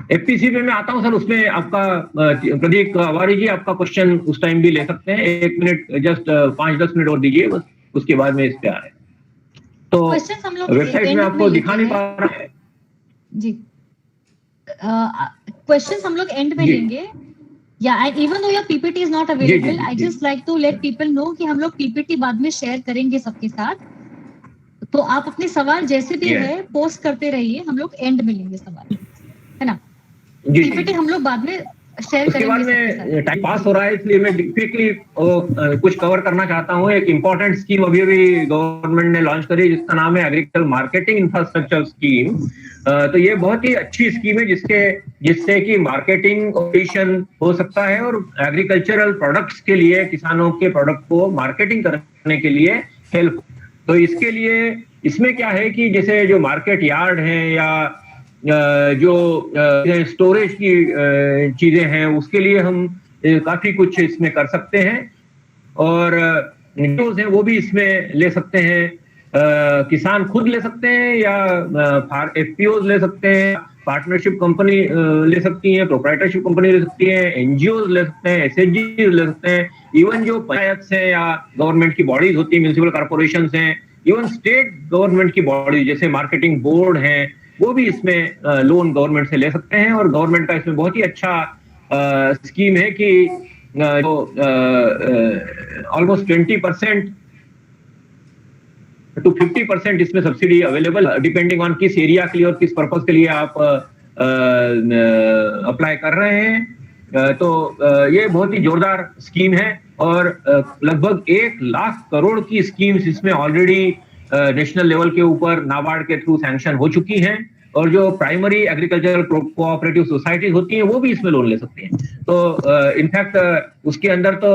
एफपीसी पे मैं आता हूं सर, उसमें आपका प्रदीप अवारी जी आपका क्वेश्चन उस टाइम भी ले सकते हैं। 1 मिनट, जस्ट 5-10 मिनट और दीजिए बस, उसके बाद में इस पे आ रहे हैं। तो क्वेश्चंस हम लोग वेबसाइट में आपको दिखा नहीं पा रहा है जी। क्वेश्चंस हम लोग एंड में जी। लेंगे। या even though your PPT is not जी, अवेलेबल, जी, आई जी। Just like to let people know कि हम लोग पीपीटी बाद में शेयर करेंगे सबके साथ। तो आप अपने सवाल जैसे भी Yes. है पोस्ट करते रहिए, हम लोग एंड में लेंगे सवाल, है ना? जी, पीपीटी हम लोग बाद में शेयर उसके बाद करेंगे सबके में साथ। टाइम पास हो रहा है, इसलिए मैं क्विकली कुछ कवर करना चाहता हूँ। एक इंपॉर्टेंट स्कीम अभी अभी गवर्नमेंट ने लॉन्च करी, जिसका नाम है एग्रीकल्चर मार्केटिंग इंफ्रास्ट्रक्चर स्कीम। तो ये बहुत ही अच्छी स्कीम है, जिससे कि मार्केटिंग ऑपरेशन हो सकता है और एग्रीकल्चरल प्रोडक्ट्स के लिए, किसानों के प्रोडक्ट को मार्केटिंग करने के लिए हेल्प। तो इसके लिए इसमें क्या है कि जैसे जो मार्केट यार्ड है या जो स्टोरेज की चीजें हैं, उसके लिए हम काफी कुछ इसमें कर सकते हैं, और एनजीओज हैं वो भी इसमें ले सकते हैं, किसान खुद ले सकते हैं या एफपीओज ले सकते हैं, पार्टनरशिप कंपनी ले सकती है, प्रोप्राइटरशिप कंपनी ले सकती है, एनजीओज ले सकते हैं, एसएचजी ले सकते हैं, इवन जो पंचायत हैं या गवर्नमेंट की बॉडीज होती है, म्यूनिसिपल कॉर्पोरेशन हैं, इवन स्टेट गवर्नमेंट की बॉडीज जैसे मार्केटिंग बोर्ड है, वो भी इसमें लोन गवर्नमेंट से ले सकते हैं। और गवर्नमेंट का इसमें बहुत ही अच्छा स्कीम है कि जो ऑलमोस्ट 20% to 50% इसमें सब्सिडी अवेलेबल, डिपेंडिंग ऑन किस एरिया के लिए और किस पर्पज के लिए आप अप्लाई कर रहे हैं। तो ये बहुत ही जोरदार स्कीम है, और लगभग 1 लाख करोड़ की स्कीम्स इसमें ऑलरेडी नेशनल लेवल के ऊपर नाबार्ड के थ्रू सैंक्शन हो चुकी हैं, और जो प्राइमरी एग्रीकल्चरल कोऑपरेटिव सोसाइटीज होती हैं वो भी इसमें लोन ले सकती हैं। तो इनफैक्ट उसके अंदर तो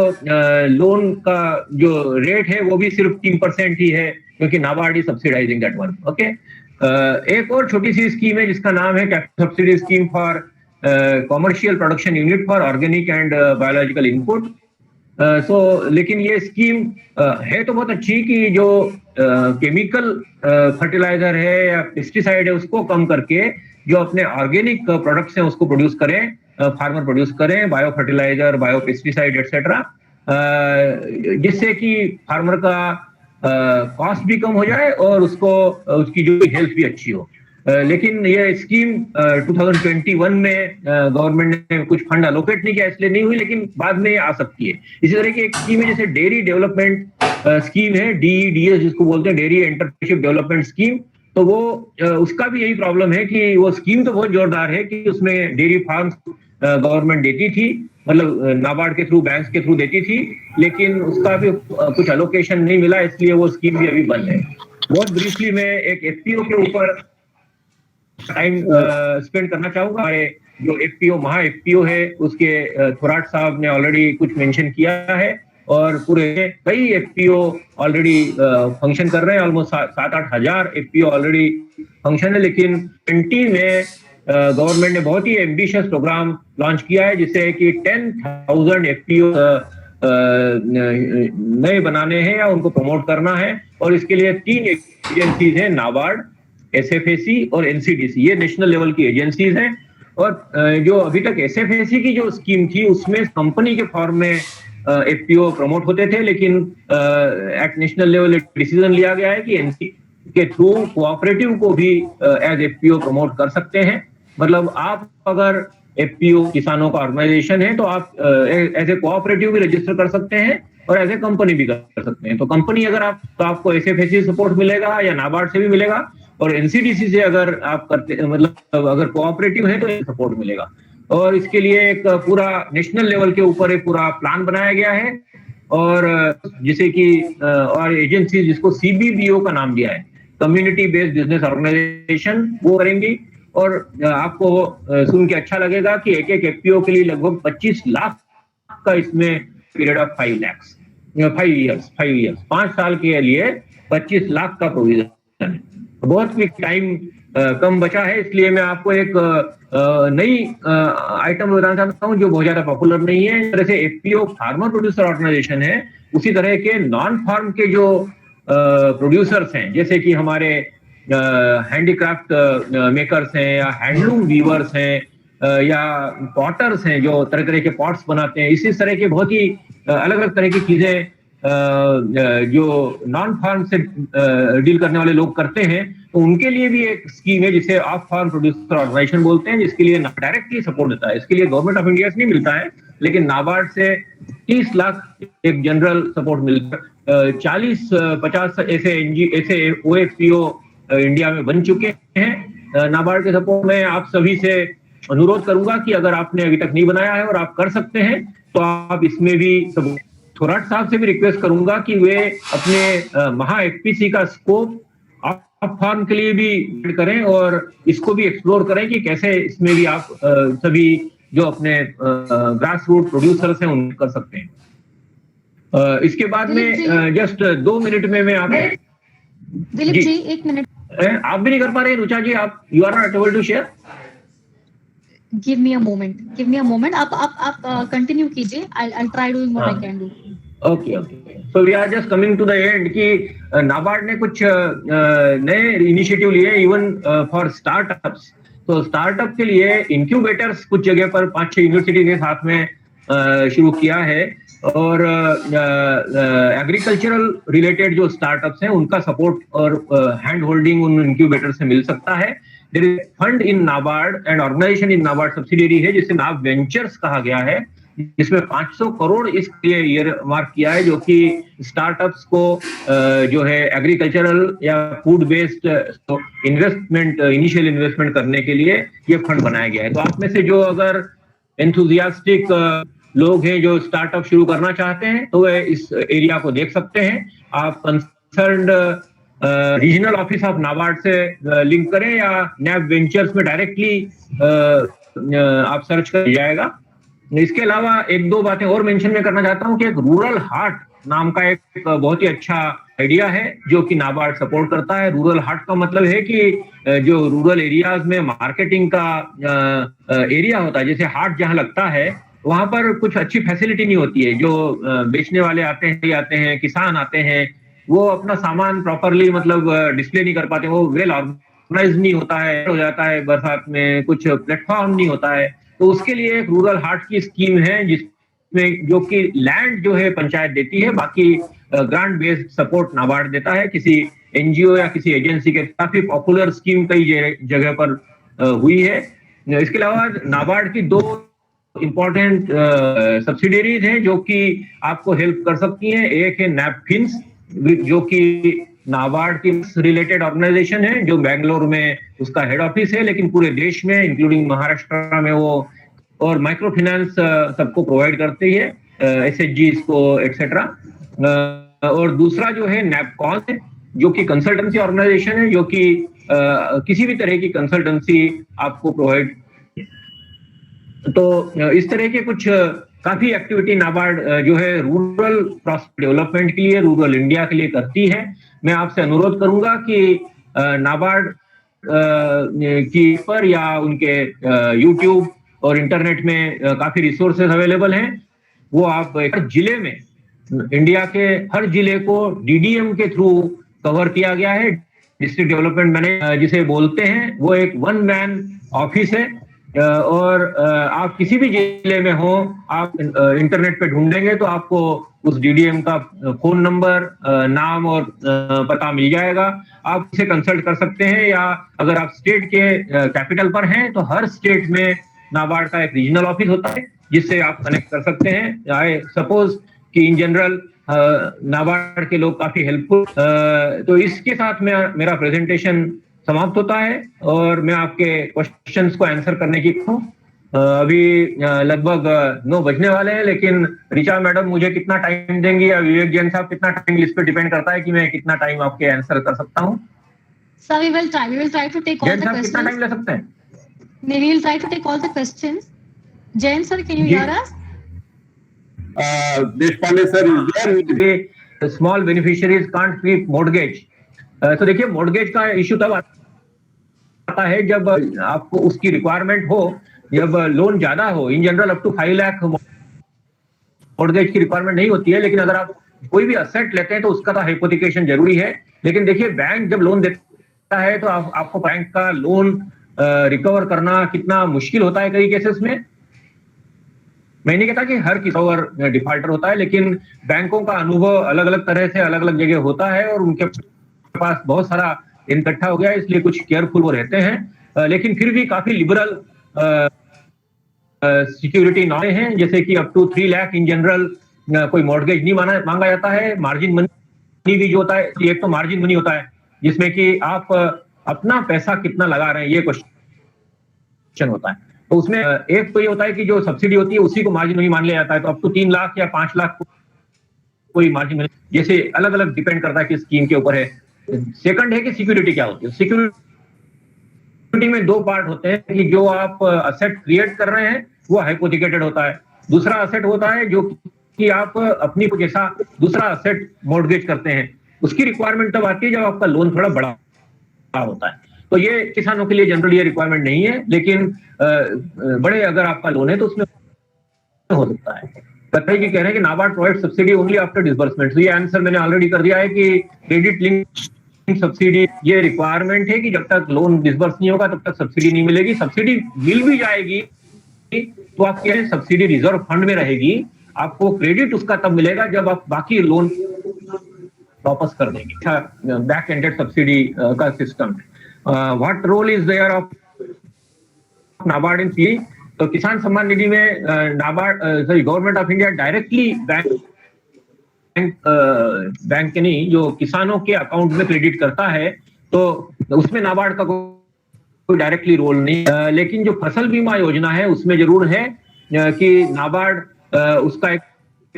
लोन का जो रेट है वो भी सिर्फ 3% ही है, क्योंकि NABARD is subsidising that one. Okay, एक और छोटी सी स्कीम है जिसका नाम है subsidy scheme for commercial production unit for organic and biological input. लेकिन ये स्कीम है तो बहुत अच्छी कि जो केमिकल फर्टिलाइजर है या पेस्टिसाइड है उसको कम करके जो अपने ऑर्गेनिक प्रोडक्ट्स हैं उसको प्रोड्यूस करें, फार्मर प्रोड्यूस करें, bio fertilizer, bio pesticide etcetera, जिससे कि फार्मर का कॉस्ट भी कम हो जाए और उसकी जो हेल्थ भी अच्छी हो। लेकिन ये स्कीम 2021 में गवर्नमेंट ने कुछ फंड अलोकेट नहीं किया, इसलिए नहीं हुई, लेकिन बाद में आ सकती है। इसी तरह की एक स्कीम है जैसे डेयरी डेवलपमेंट स्कीम है, DEDS जिसको बोलते हैं, डेयरी एंटरप्रेन्योरशिप डेवलपमेंट स्कीम। तो वो उसका भी यही प्रॉब्लम है कि वो स्कीम तो बहुत जोरदार है कि उसमें डेयरी फार्म्स गवर्नमेंट देती थी, मतलब नाबार्ड के थ्रू, बैंक्स के थ्रू देती थी, लेकिन उसका भी कुछ अलोकेशन नहीं मिला, इसलिए वो स्कीम भी अभी बंद है। बहुत ब्रीफली मैं एक एफपीओ के ऊपर टाइम स्पेंड करना चाहूंगा। हमारे जो एफपीओ महा एफपीओ है उसके थोराट साहब ने ऑलरेडी कुछ मेंशन किया है और पूरे कई एफपीओ ऑलरेडी फंक्शन कर रहे हैं। ऑलमोस्ट 7-8 हजार एफपीओ ऑलरेडी फंक्शन है। लेकिन 20 में गवर्नमेंट ने बहुत ही एम्बिशियस प्रोग्राम लॉन्च किया है जिससे कि 10,000 एफपीओ नए बनाने हैं या उनको प्रमोट करना है। और इसके लिए 3 एजेंसीज हैं, नाबार्ड, एसएफएसी और एनसीडीसी। ये नेशनल लेवल की एजेंसीज हैं। और जो अभी तक एसएफएसी की जो स्कीम थी उसमें कंपनी के फॉर्म में एफपीओ प्रमोट होते थे, लेकिन एट नेशनल लेवल डिसीजन लिया गया है कि एनसी के थ्रू कोऑपरेटिव को भी एज एफपीओ प्रमोट कर सकते हैं। मतलब आप अगर एफपीओ किसानों का ऑर्गेनाइजेशन है तो आप एज ए कोऑपरेटिव भी रजिस्टर कर सकते हैं और एज ए कंपनी भी कर सकते हैं। तो कंपनी अगर आप तो आपको एसएफएसी सपोर्ट मिलेगा या नाबार्ड से भी मिलेगा, और एनसीडीसी से अगर आप करते मतलब अगर कोऑपरेटिव है तो सपोर्ट मिलेगा। और इसके लिए एक पूरा नेशनल लेवल के ऊपर एक पूरा प्लान बनाया गया है और जिसे कि और एजेंसी जिसको सीबीबीओ का नाम दिया है, कम्युनिटी बेस्ड बिजनेस ऑर्गेनाइजेशन, वो करेंगी। और आपको सुन के अच्छा लगेगा कि एक एफपीओ के लिए लगभग 25 लाख का इसमें पीरियड ऑफ 5 इयर्स 5 साल के लिए 25 लाख का प्रोविजन है। बहुत भी टाइम कम बचा है, इसलिए मैं आपको एक नई आइटम बताना चाहता हूँ जो बहुत ज्यादा पॉपुलर नहीं है। इस तरह से एफपीओ फार्मर प्रोड्यूसर ऑर्गेनाइजेशन है, उसी तरह के नॉन फार्म के जो प्रोड्यूसर्स हैं, जैसे कि हमारे हैंडीक्राफ्ट मेकर्स हैं या हैंडलूम वीवर्स हैं या पॉटर्स हैं जो तरह तरह के पॉट्स बनाते हैं, इसी तरह के बहुत ही अलग अलग तरह की चीजें जो नॉन फार्म से डील करने वाले लोग करते हैं, तो उनके लिए भी एक स्कीम है जिसे ऑफ फार्म प्रोड्यूसर ऑर्गेनाइजेशन बोलते हैं, जिसके लिए डायरेक्टली सपोर्ट देता है। इसके लिए गवर्नमेंट ऑफ इंडिया से नहीं मिलता है, लेकिन नाबार्ड से 30 लाख एक जनरल सपोर्ट मिलता है। 40-50 ऐसे ओएफपीओ इंडिया में बन चुके हैं नाबार्ड के सपोर्ट में। आप सभी से अनुरोध करूंगा कि अगर आपने अभी तक नहीं बनाया है और आप कर सकते हैं तो आप इसमें भी सब। थोराट साहब से भी रिक्वेस्ट करूंगा कि वे अपने महा एफपीसी का स्कोप ऑफ फार्म के लिए भी करें और इसको भी एक्सप्लोर करें कि कैसे इसमें भी आप सभी जो अपने ग्रास रूट प्रोड्यूसर्स हैं उन कर सकते हैं। इसके बाद में जस्ट 2 मिनट में मैं आप दिलीप जी 1 मिनट आप भी नहीं कर पा रहे रुचा जी, आप you are not able to share. Give me a moment आप कंटिन्यू कीजिए। I'll try doing what I can do. Okay so we are just coming to the end कि नाबार्ड ने कुछ नए इनिशिएटिव लिए इवन फॉर स्टार्टअप्स। तो startup के लिए इंक्यूबेटर्स कुछ जगह पर 5-6 यूनिवर्सिटी के साथ में शुरू किया है और एग्रीकल्चरल रिलेटेड जो स्टार्टअप्स हैं उनका सपोर्ट और हैंड होल्डिंग उन इंक्यूबेटर से मिल सकता है। There is fund in NABARD and organization in NABARD subsidiary है जिसे नाब वेंचर्स कहा गया है, जिसमें 500 करोड़ इसके लिए ईयर मार्क किया है, जो कि स्टार्टअप्स को जो है एग्रीकल्चरल या food based investment initial investment करने के लिए ये फंड बनाया गया है। तो आप में से जो अगर एंथुजियास्टिक लोग हैं जो स्टार्टअप शुरू करना चाहते हैं तो वे इस एरिया को देख सकते हैं। आप concerned regional office of NABARD से लिंक करें या नैब वेंचर्स में डायरेक्टली आप सर्च कर जाएगा। इसके अलावा 1-2 बातें और मेंशन में करना चाहता हूं कि एक रूरल हार्ट नाम का एक बहुत ही अच्छा आइडिया है जो कि नाबार्ड सपोर्ट करता है। रूरल हार्ट का मतलब है कि जो रूरल एरियाज में मार्केटिंग का एरिया होता है, जैसे हाट जहां लगता है वहां पर कुछ अच्छी फैसिलिटी नहीं होती है। जो बेचने वाले आते हैं, किसान आते हैं, वो अपना सामान प्रॉपरली मतलब डिस्प्ले नहीं कर पाते, वो वेल ऑर्गेनाइज नहीं होता है, हो जाता है बरसात में, कुछ प्लेटफॉर्म नहीं होता है। तो उसके लिए एक रूरल हार्ट की स्कीम है जिसमें जो कि लैंड जो है पंचायत देती है, बाकी ग्रांट बेस्ड सपोर्ट नाबार्ड देता है। किसी एनजीओ या किसी एजेंसी के काफी पॉपुलर स्कीम कई जगह पर हुई है। इसके अलावा नाबार्ड की 2 इंपॉर्टेंट सब्सिडियरीज हैं जो कि आपको हेल्प कर सकती हैं। एक है नैपफिन्स जो कि नाबार्ड की रिलेटेड ऑर्गेनाइजेशन है जो बेंगलोर में उसका हेड ऑफिस है, लेकिन पूरे देश में इंक्लूडिंग महाराष्ट्र में वो और माइक्रो फाइनेंस सबको प्रोवाइड करती है, एसएचजी को एक्सेट्रा। और दूसरा जो है नैपकॉन है जो कि कंसल्टेंसी ऑर्गेनाइजेशन है, जो कि किसी भी तरह की कंसल्टेंसी आपको प्रोवाइड। तो इस तरह के कुछ काफी एक्टिविटी नाबार्ड जो है रूरल डेवलपमेंट के लिए, रूरल इंडिया के लिए करती है। मैं आपसे अनुरोध करूंगा कि नाबार्ड की पर या उनके यूट्यूब और इंटरनेट में काफी रिसोर्सेज अवेलेबल हैं, वो आप एक जिले में, इंडिया के हर जिले को डीडीएम के थ्रू कवर किया गया है। डिस्ट्रिक्ट डेवलपमेंट मैनेजर जिसे बोलते हैं, वो एक वन मैन ऑफिस है, और आप किसी भी जिले में हो, आप इंटरनेट पे ढूंढेंगे तो आपको उस डीडीएम का फोन नंबर, नाम और पता मिल जाएगा। आप इसे कंसल्ट कर सकते हैं, या अगर आप स्टेट के कैपिटल पर हैं तो हर स्टेट में नाबार्ड का एक रीजनल ऑफिस होता है जिससे आप कनेक्ट कर सकते हैं। आई सपोज कि इन जनरल नाबार्ड के लोग काफी हेल्पफुल। तो इसके साथ मेरा प्रेजेंटेशन समाप्त होता है और मैं आपके क्वेश्चंस को आंसर करने की हूँ। अभी लगभग 9 बजने वाले हैं, लेकिन ऋचा मैडम मुझे कितना टाइम देंगी या विवेक जैन साहब कितना टाइम, इस पे डिपेंड करता है कि मैं कितना टाइम आपके आंसर कर सकता हूँ। Sir, we will try to take all Jain the साहब कितना टाइम questions. ले सकते हैं? We will try to take all the questions. Jain sir, can you जी। hear us? Deshpande sir is there. Small beneficiaries can't keep mortgage. तो देखिए, mortgage का issue तब आता है जब आपको उसकी रिक्वायरमेंट हो, जब लोन ज्यादा हो। In general up to 5 lakh mortgage की रिक्वायरमेंट नहीं होती है, लेकिन अगर आप कोई भी असेट लेते हैं तो उसका तो हाइपोथिकेशन जरूरी है। लेकिन देखिए, बैंक जब लोन देता है तो आपको बैंक का लोन रिकवर करना कितना मुश्किल होता है कई केसेस में। मैं नहीं कहता कि हर किसी डिफॉल्टर होता है, लेकिन बैंकों का अनुभव अलग अलग तरह से अलग अलग जगह होता है और उनके पास बहुत सारा इकट्ठा हो गया है, इसलिए कुछ केयरफुल वो रहते हैं। लेकिन फिर भी काफी लिबरल सिक्योरिटी नॉर्म्स हैं, जैसे कि up to 3 lakh in general कोई मॉर्गेज नहीं मांगा जाता है। मार्जिन मनी भी जो होता है, एक तो मार्जिन मनी होता है जिसमें कि आप अपना पैसा कितना लगा रहे हैं, ये क्वेश्चन होता है। तो उसमें एक तो ये होता है कि जो सब्सिडी होती है उसी को मार्जिन मनी मान लिया जाता है। तो अप टू 3 लाख या 5 लाख कोई मार्जिन मनी, जैसे अलग अलग डिपेंड करता है कि स्कीम के ऊपर है। सेकंड है कि सिक्योरिटी क्या होती है। सिक्योरिटी में 2 पार्ट होते हैं कि जो आप असेट क्रिएट कर रहे हैं वो हाइपोथिकेटेड होता है, दूसरा असेट होता है जो कि आप अपनी जैसा दूसरा असेट मॉर्गेज करते हैं। उसकी रिक्वायरमेंट तब आती है जब आपका लोन थोड़ा बड़ा होता है। तो ये किसानों के लिए जनरली ये रिक्वायरमेंट नहीं है, लेकिन बड़े अगर आपका लोन है तो उसमें हो सकता है। कतई की कह रहे हैं कि NABARD provide subsidy only after disbursement. तो ये आंसर मैंने ऑलरेडी कर दिया है कि क्रेडिट लिंक सब्सिडी ये रिक्वायरमेंट है कि जब तक लोन डिसबर्स नहीं होगा तब तक सब्सिडी नहीं मिलेगी। सब्सिडी मिल भी जाएगी तो आपके सब्सिडी रिजर्व फंड में रहेगी, आपको क्रेडिट उसका तब मिलेगा जब आप बाकी लोन वापस कर देंगे। बैक एंडेड सब्सिडी का system. What role is there of NABARD in P? तो किसान सम्मान निधि में government of India directly bank के नहीं, जो किसानों के अकाउंट में क्रेडिट करता है, तो उसमें नाबार्ड का कोई डायरेक्टली रोल नहीं। लेकिन जो फसल बीमा योजना है उसमें जरूर है कि नाबार्ड उसका एक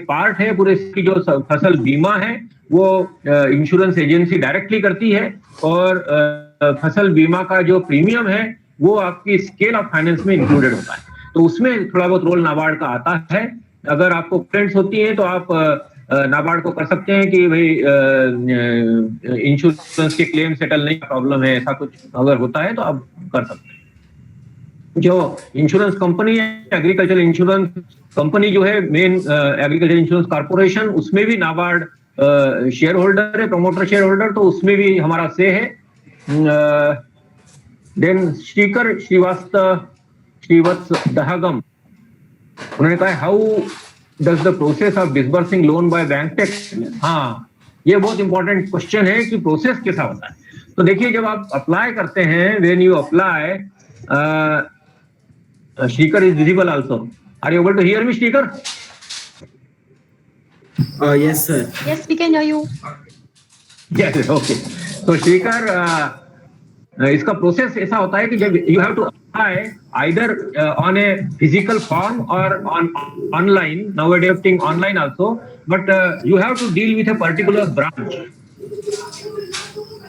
पार्ट है। पूरे की जो फसल बीमा है वो इंश्योरेंस एजेंसी डायरेक्टली करती है, और फसल बीमा का जो प्रीमियम है वो आपकी स्केल ऑफ फाइनेंस में इंक्लूडेड होता है। तो उसमें थोड़ा बहुत रोल नाबार्ड का आता है। अगर आपको फ्रेंड्स होती है तो आप नाबार्ड को कर सकते हैं कि भाई इंश्योरेंस के क्लेम सेटल नहीं, प्रॉब्लम है, ऐसा कुछ अगर होता है तो आप कर सकते हैं। जो इंश्योरेंस कंपनी है, एग्रीकल्चर इंश्योरेंस कंपनी जो है, मेन एग्रीकल्चर इंश्योरेंस कॉर्पोरेशन, उसमें भी नाबार्ड शेयर होल्डर है, प्रमोटर शेयर होल्डर, तो उसमें भी हमारा से है। देन श्रीकर श्रीवत्स दहागम, उन्होंने कहा how does the process of disbursing loan by bank takes. हाँ, ये बहुत इंपॉर्टेंट क्वेश्चन है कि प्रोसेस कैसा होता है। तो देखिए, जब आप अप्लाई करते हैं, when you apply, Shrikar is visible also. Are you able to hear me Shrikar? Yes, sir. Yes, we can hear you. Yes, okay. तो श्रीकर, इसका प्रोसेस ऐसा होता है कि जब you have to apply either on a physical form और on online, now adopting online also, but you have to deal with a particular branch.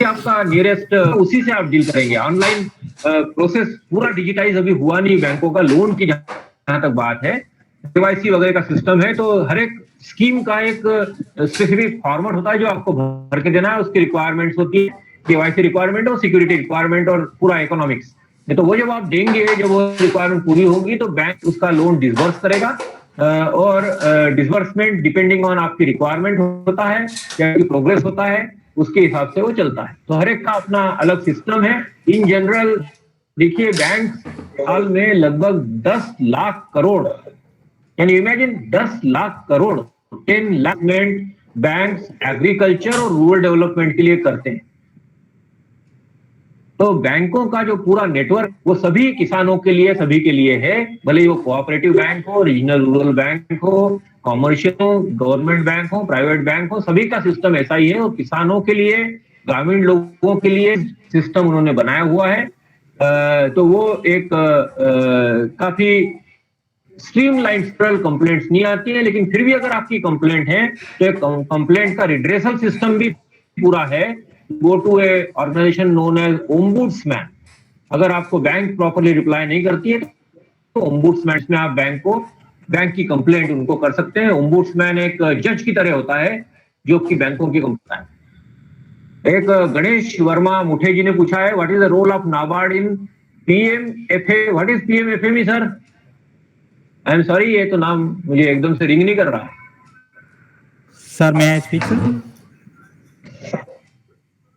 आपका nearest, उसी से आप डील करेंगे। ऑनलाइन प्रोसेस पूरा डिजिटाइज अभी हुआ नहीं बैंकों का, लोन की जहां तक बात है, केवाईसी वगैरह का सिस्टम है, तो हर एक स्कीम का एक स्पेसिफिक फॉर्मेट होता है जो आपको भर के देना है, उसकी रिक्वायरमेंट्स होती है, केवाईसी रिक्वायरमेंट और सिक्योरिटी रिक्वायरमेंट और पूरा इकोनॉमिक्स। तो वो जब आप देंगे, जब वो रिक्वायरमेंट पूरी होगी तो बैंक उसका लोन डिसबर्स करेगा, और डिसबर्समेंट डिपेंडिंग ऑन आपकी रिक्वायरमेंट होता है या प्रोग्रेस होता है, उसके हिसाब से वो चलता है। तो हर एक का अपना अलग सिस्टम है। इन जनरल देखिए, बैंक साल में लगभग 10 lakh crore, can you imagine, 10 lakh crore, 10 lakh bank agriculture और रूरल डेवलपमेंट के लिए करते हैं। तो बैंकों का जो पूरा नेटवर्क वो सभी किसानों के लिए, सभी के लिए है, भले ही वो कोऑपरेटिव बैंक हो, रीजनल रूरल बैंक हो, कॉमर्शियल हो, गवर्नमेंट बैंक हो, प्राइवेट बैंक हो, सभी का सिस्टम ऐसा ही है। और किसानों के लिए, ग्रामीण लोगों के लिए सिस्टम उन्होंने बनाया हुआ है। तो वो एक काफी स्ट्रीमलाइन कंप्लेंट्स नहीं आती है, लेकिन फिर भी अगर आपकी कंप्लेंट है तो एक कंप्लेंट का रिड्रेसल सिस्टम भी पूरा है। Go to a organization known as ombudsman. अगर आपको बैंक प्रॉपरली रिप्लाई नहीं करती है तो ओम्बुड्समैन में आप बैंक की कंप्लेंट उनको कर सकते हैं। ओम्बुड्समैन एक जज की तरह होता है जो कि बैंकों की कंप्लेंट। एक गणेश वर्मा मुठे जी ने पूछा है, what is the role of NABARD in PMFA? What is PMFME sir? I am sorry, ये तो नाम मुझे एकदम से रिंग नहीं कर रहा है sir. may I speak, sir?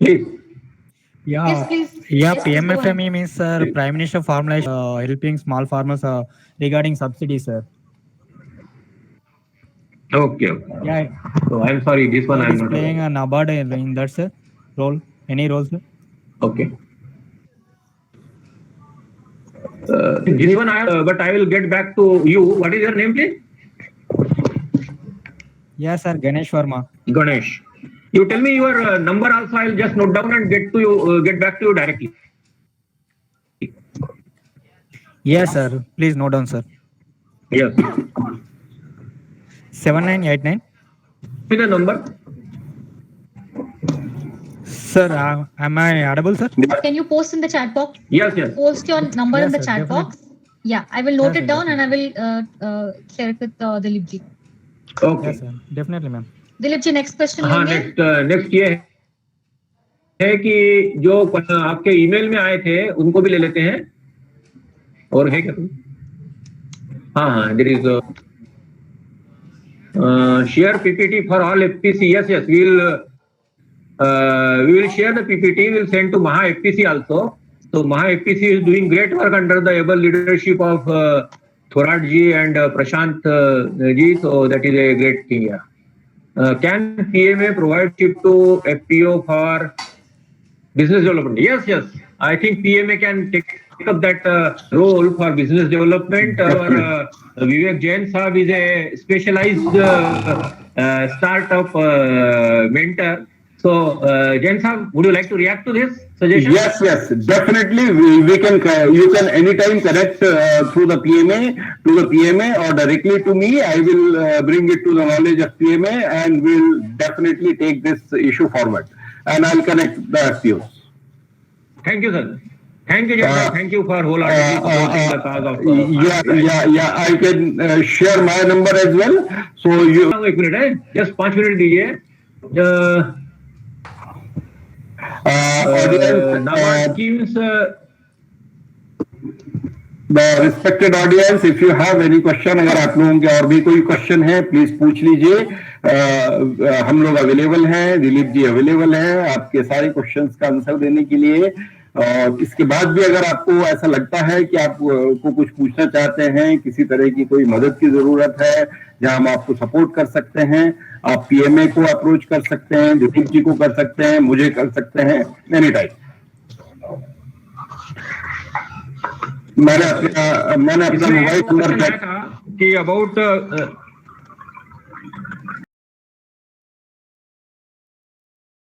Please. Yeah, Yes, please. yeah. Yes, please go PMFME means, sir, Prime Minister formulation helping small farmers regarding subsidies, sir. Okay. Yeah, So I'm sorry, this one I'm is not playing aware. a NABARD in that, sir. Role, any role, sir? Okay. This one but I will get back to you. What is your name, please? Yeah, sir. Ganesh Verma. Ganesh. You tell me your number also. I'll just note down and get back to you directly. Yes, sir. Please note down, sir. Yes. 7989. Give me the number. Sir, am I audible, sir? Can you post in the chat box? Yes, yes. Post your number Yes, in the sir, chat definitely. box. Yeah, I will note Yes, it sir, down and I will share it with Dilip ji. Okay. Yes, sir. Definitely, ma'am. Dilip ji, next question हाँ, लेंगे। Next ये है कि जो आपके email में आए थे उनको भी ले लेते हैं। और है क्या तुम? हाँ, there is share PPT for all FPC. Yes, we will share the PPT. We will send to Maha FPC also. So Maha FPC is doing great work under the able leadership of Thorat ji and Prashant ji. So that is a great thing. Yeah. Can PMA provide chip to FPO for business development? Yes, yes. I think PMA can take up that role for business development. Our Vivek Jain Saab is a specialized startup mentor. So, Jain Saab, would you like to react to this suggestion? Yes, yes, definitely. We can. You can anytime connect through the PMA to the PMA or directly to me. I will bring it to the knowledge of PMA, and we'll definitely take this issue forward. And I'll connect the FPOs. Thank you, sir. Thank you, Jain Saab. Thank you for wholeheartedly supporting the cause of. Yeah. I can share my number as well. So you. एक minute है, just 5 minute दीजिए। NABARD schemes. The respected audience, if you have any question, अगर आप लोगों के और भी कोई क्वेश्चन है प्लीज पूछ लीजिए। हम लोग अवेलेबल हैं, दिलीप जी अवेलेबल हैं आपके सारे क्वेश्चंस का आंसर देने के लिए। और इसके बाद भी अगर आपको ऐसा लगता है कि आप को कुछ पूछना चाहते हैं, किसी तरह की कोई मदद की जरूरत है जहां हम आपको सपोर्ट कर सकते हैं, आप पीएमए को अप्रोच कर सकते हैं, दिलीप जी को कर सकते हैं, मुझे कर सकते हैं, एनी टाइम। मैंने अपना मोबाइल नंबर कि अबाउट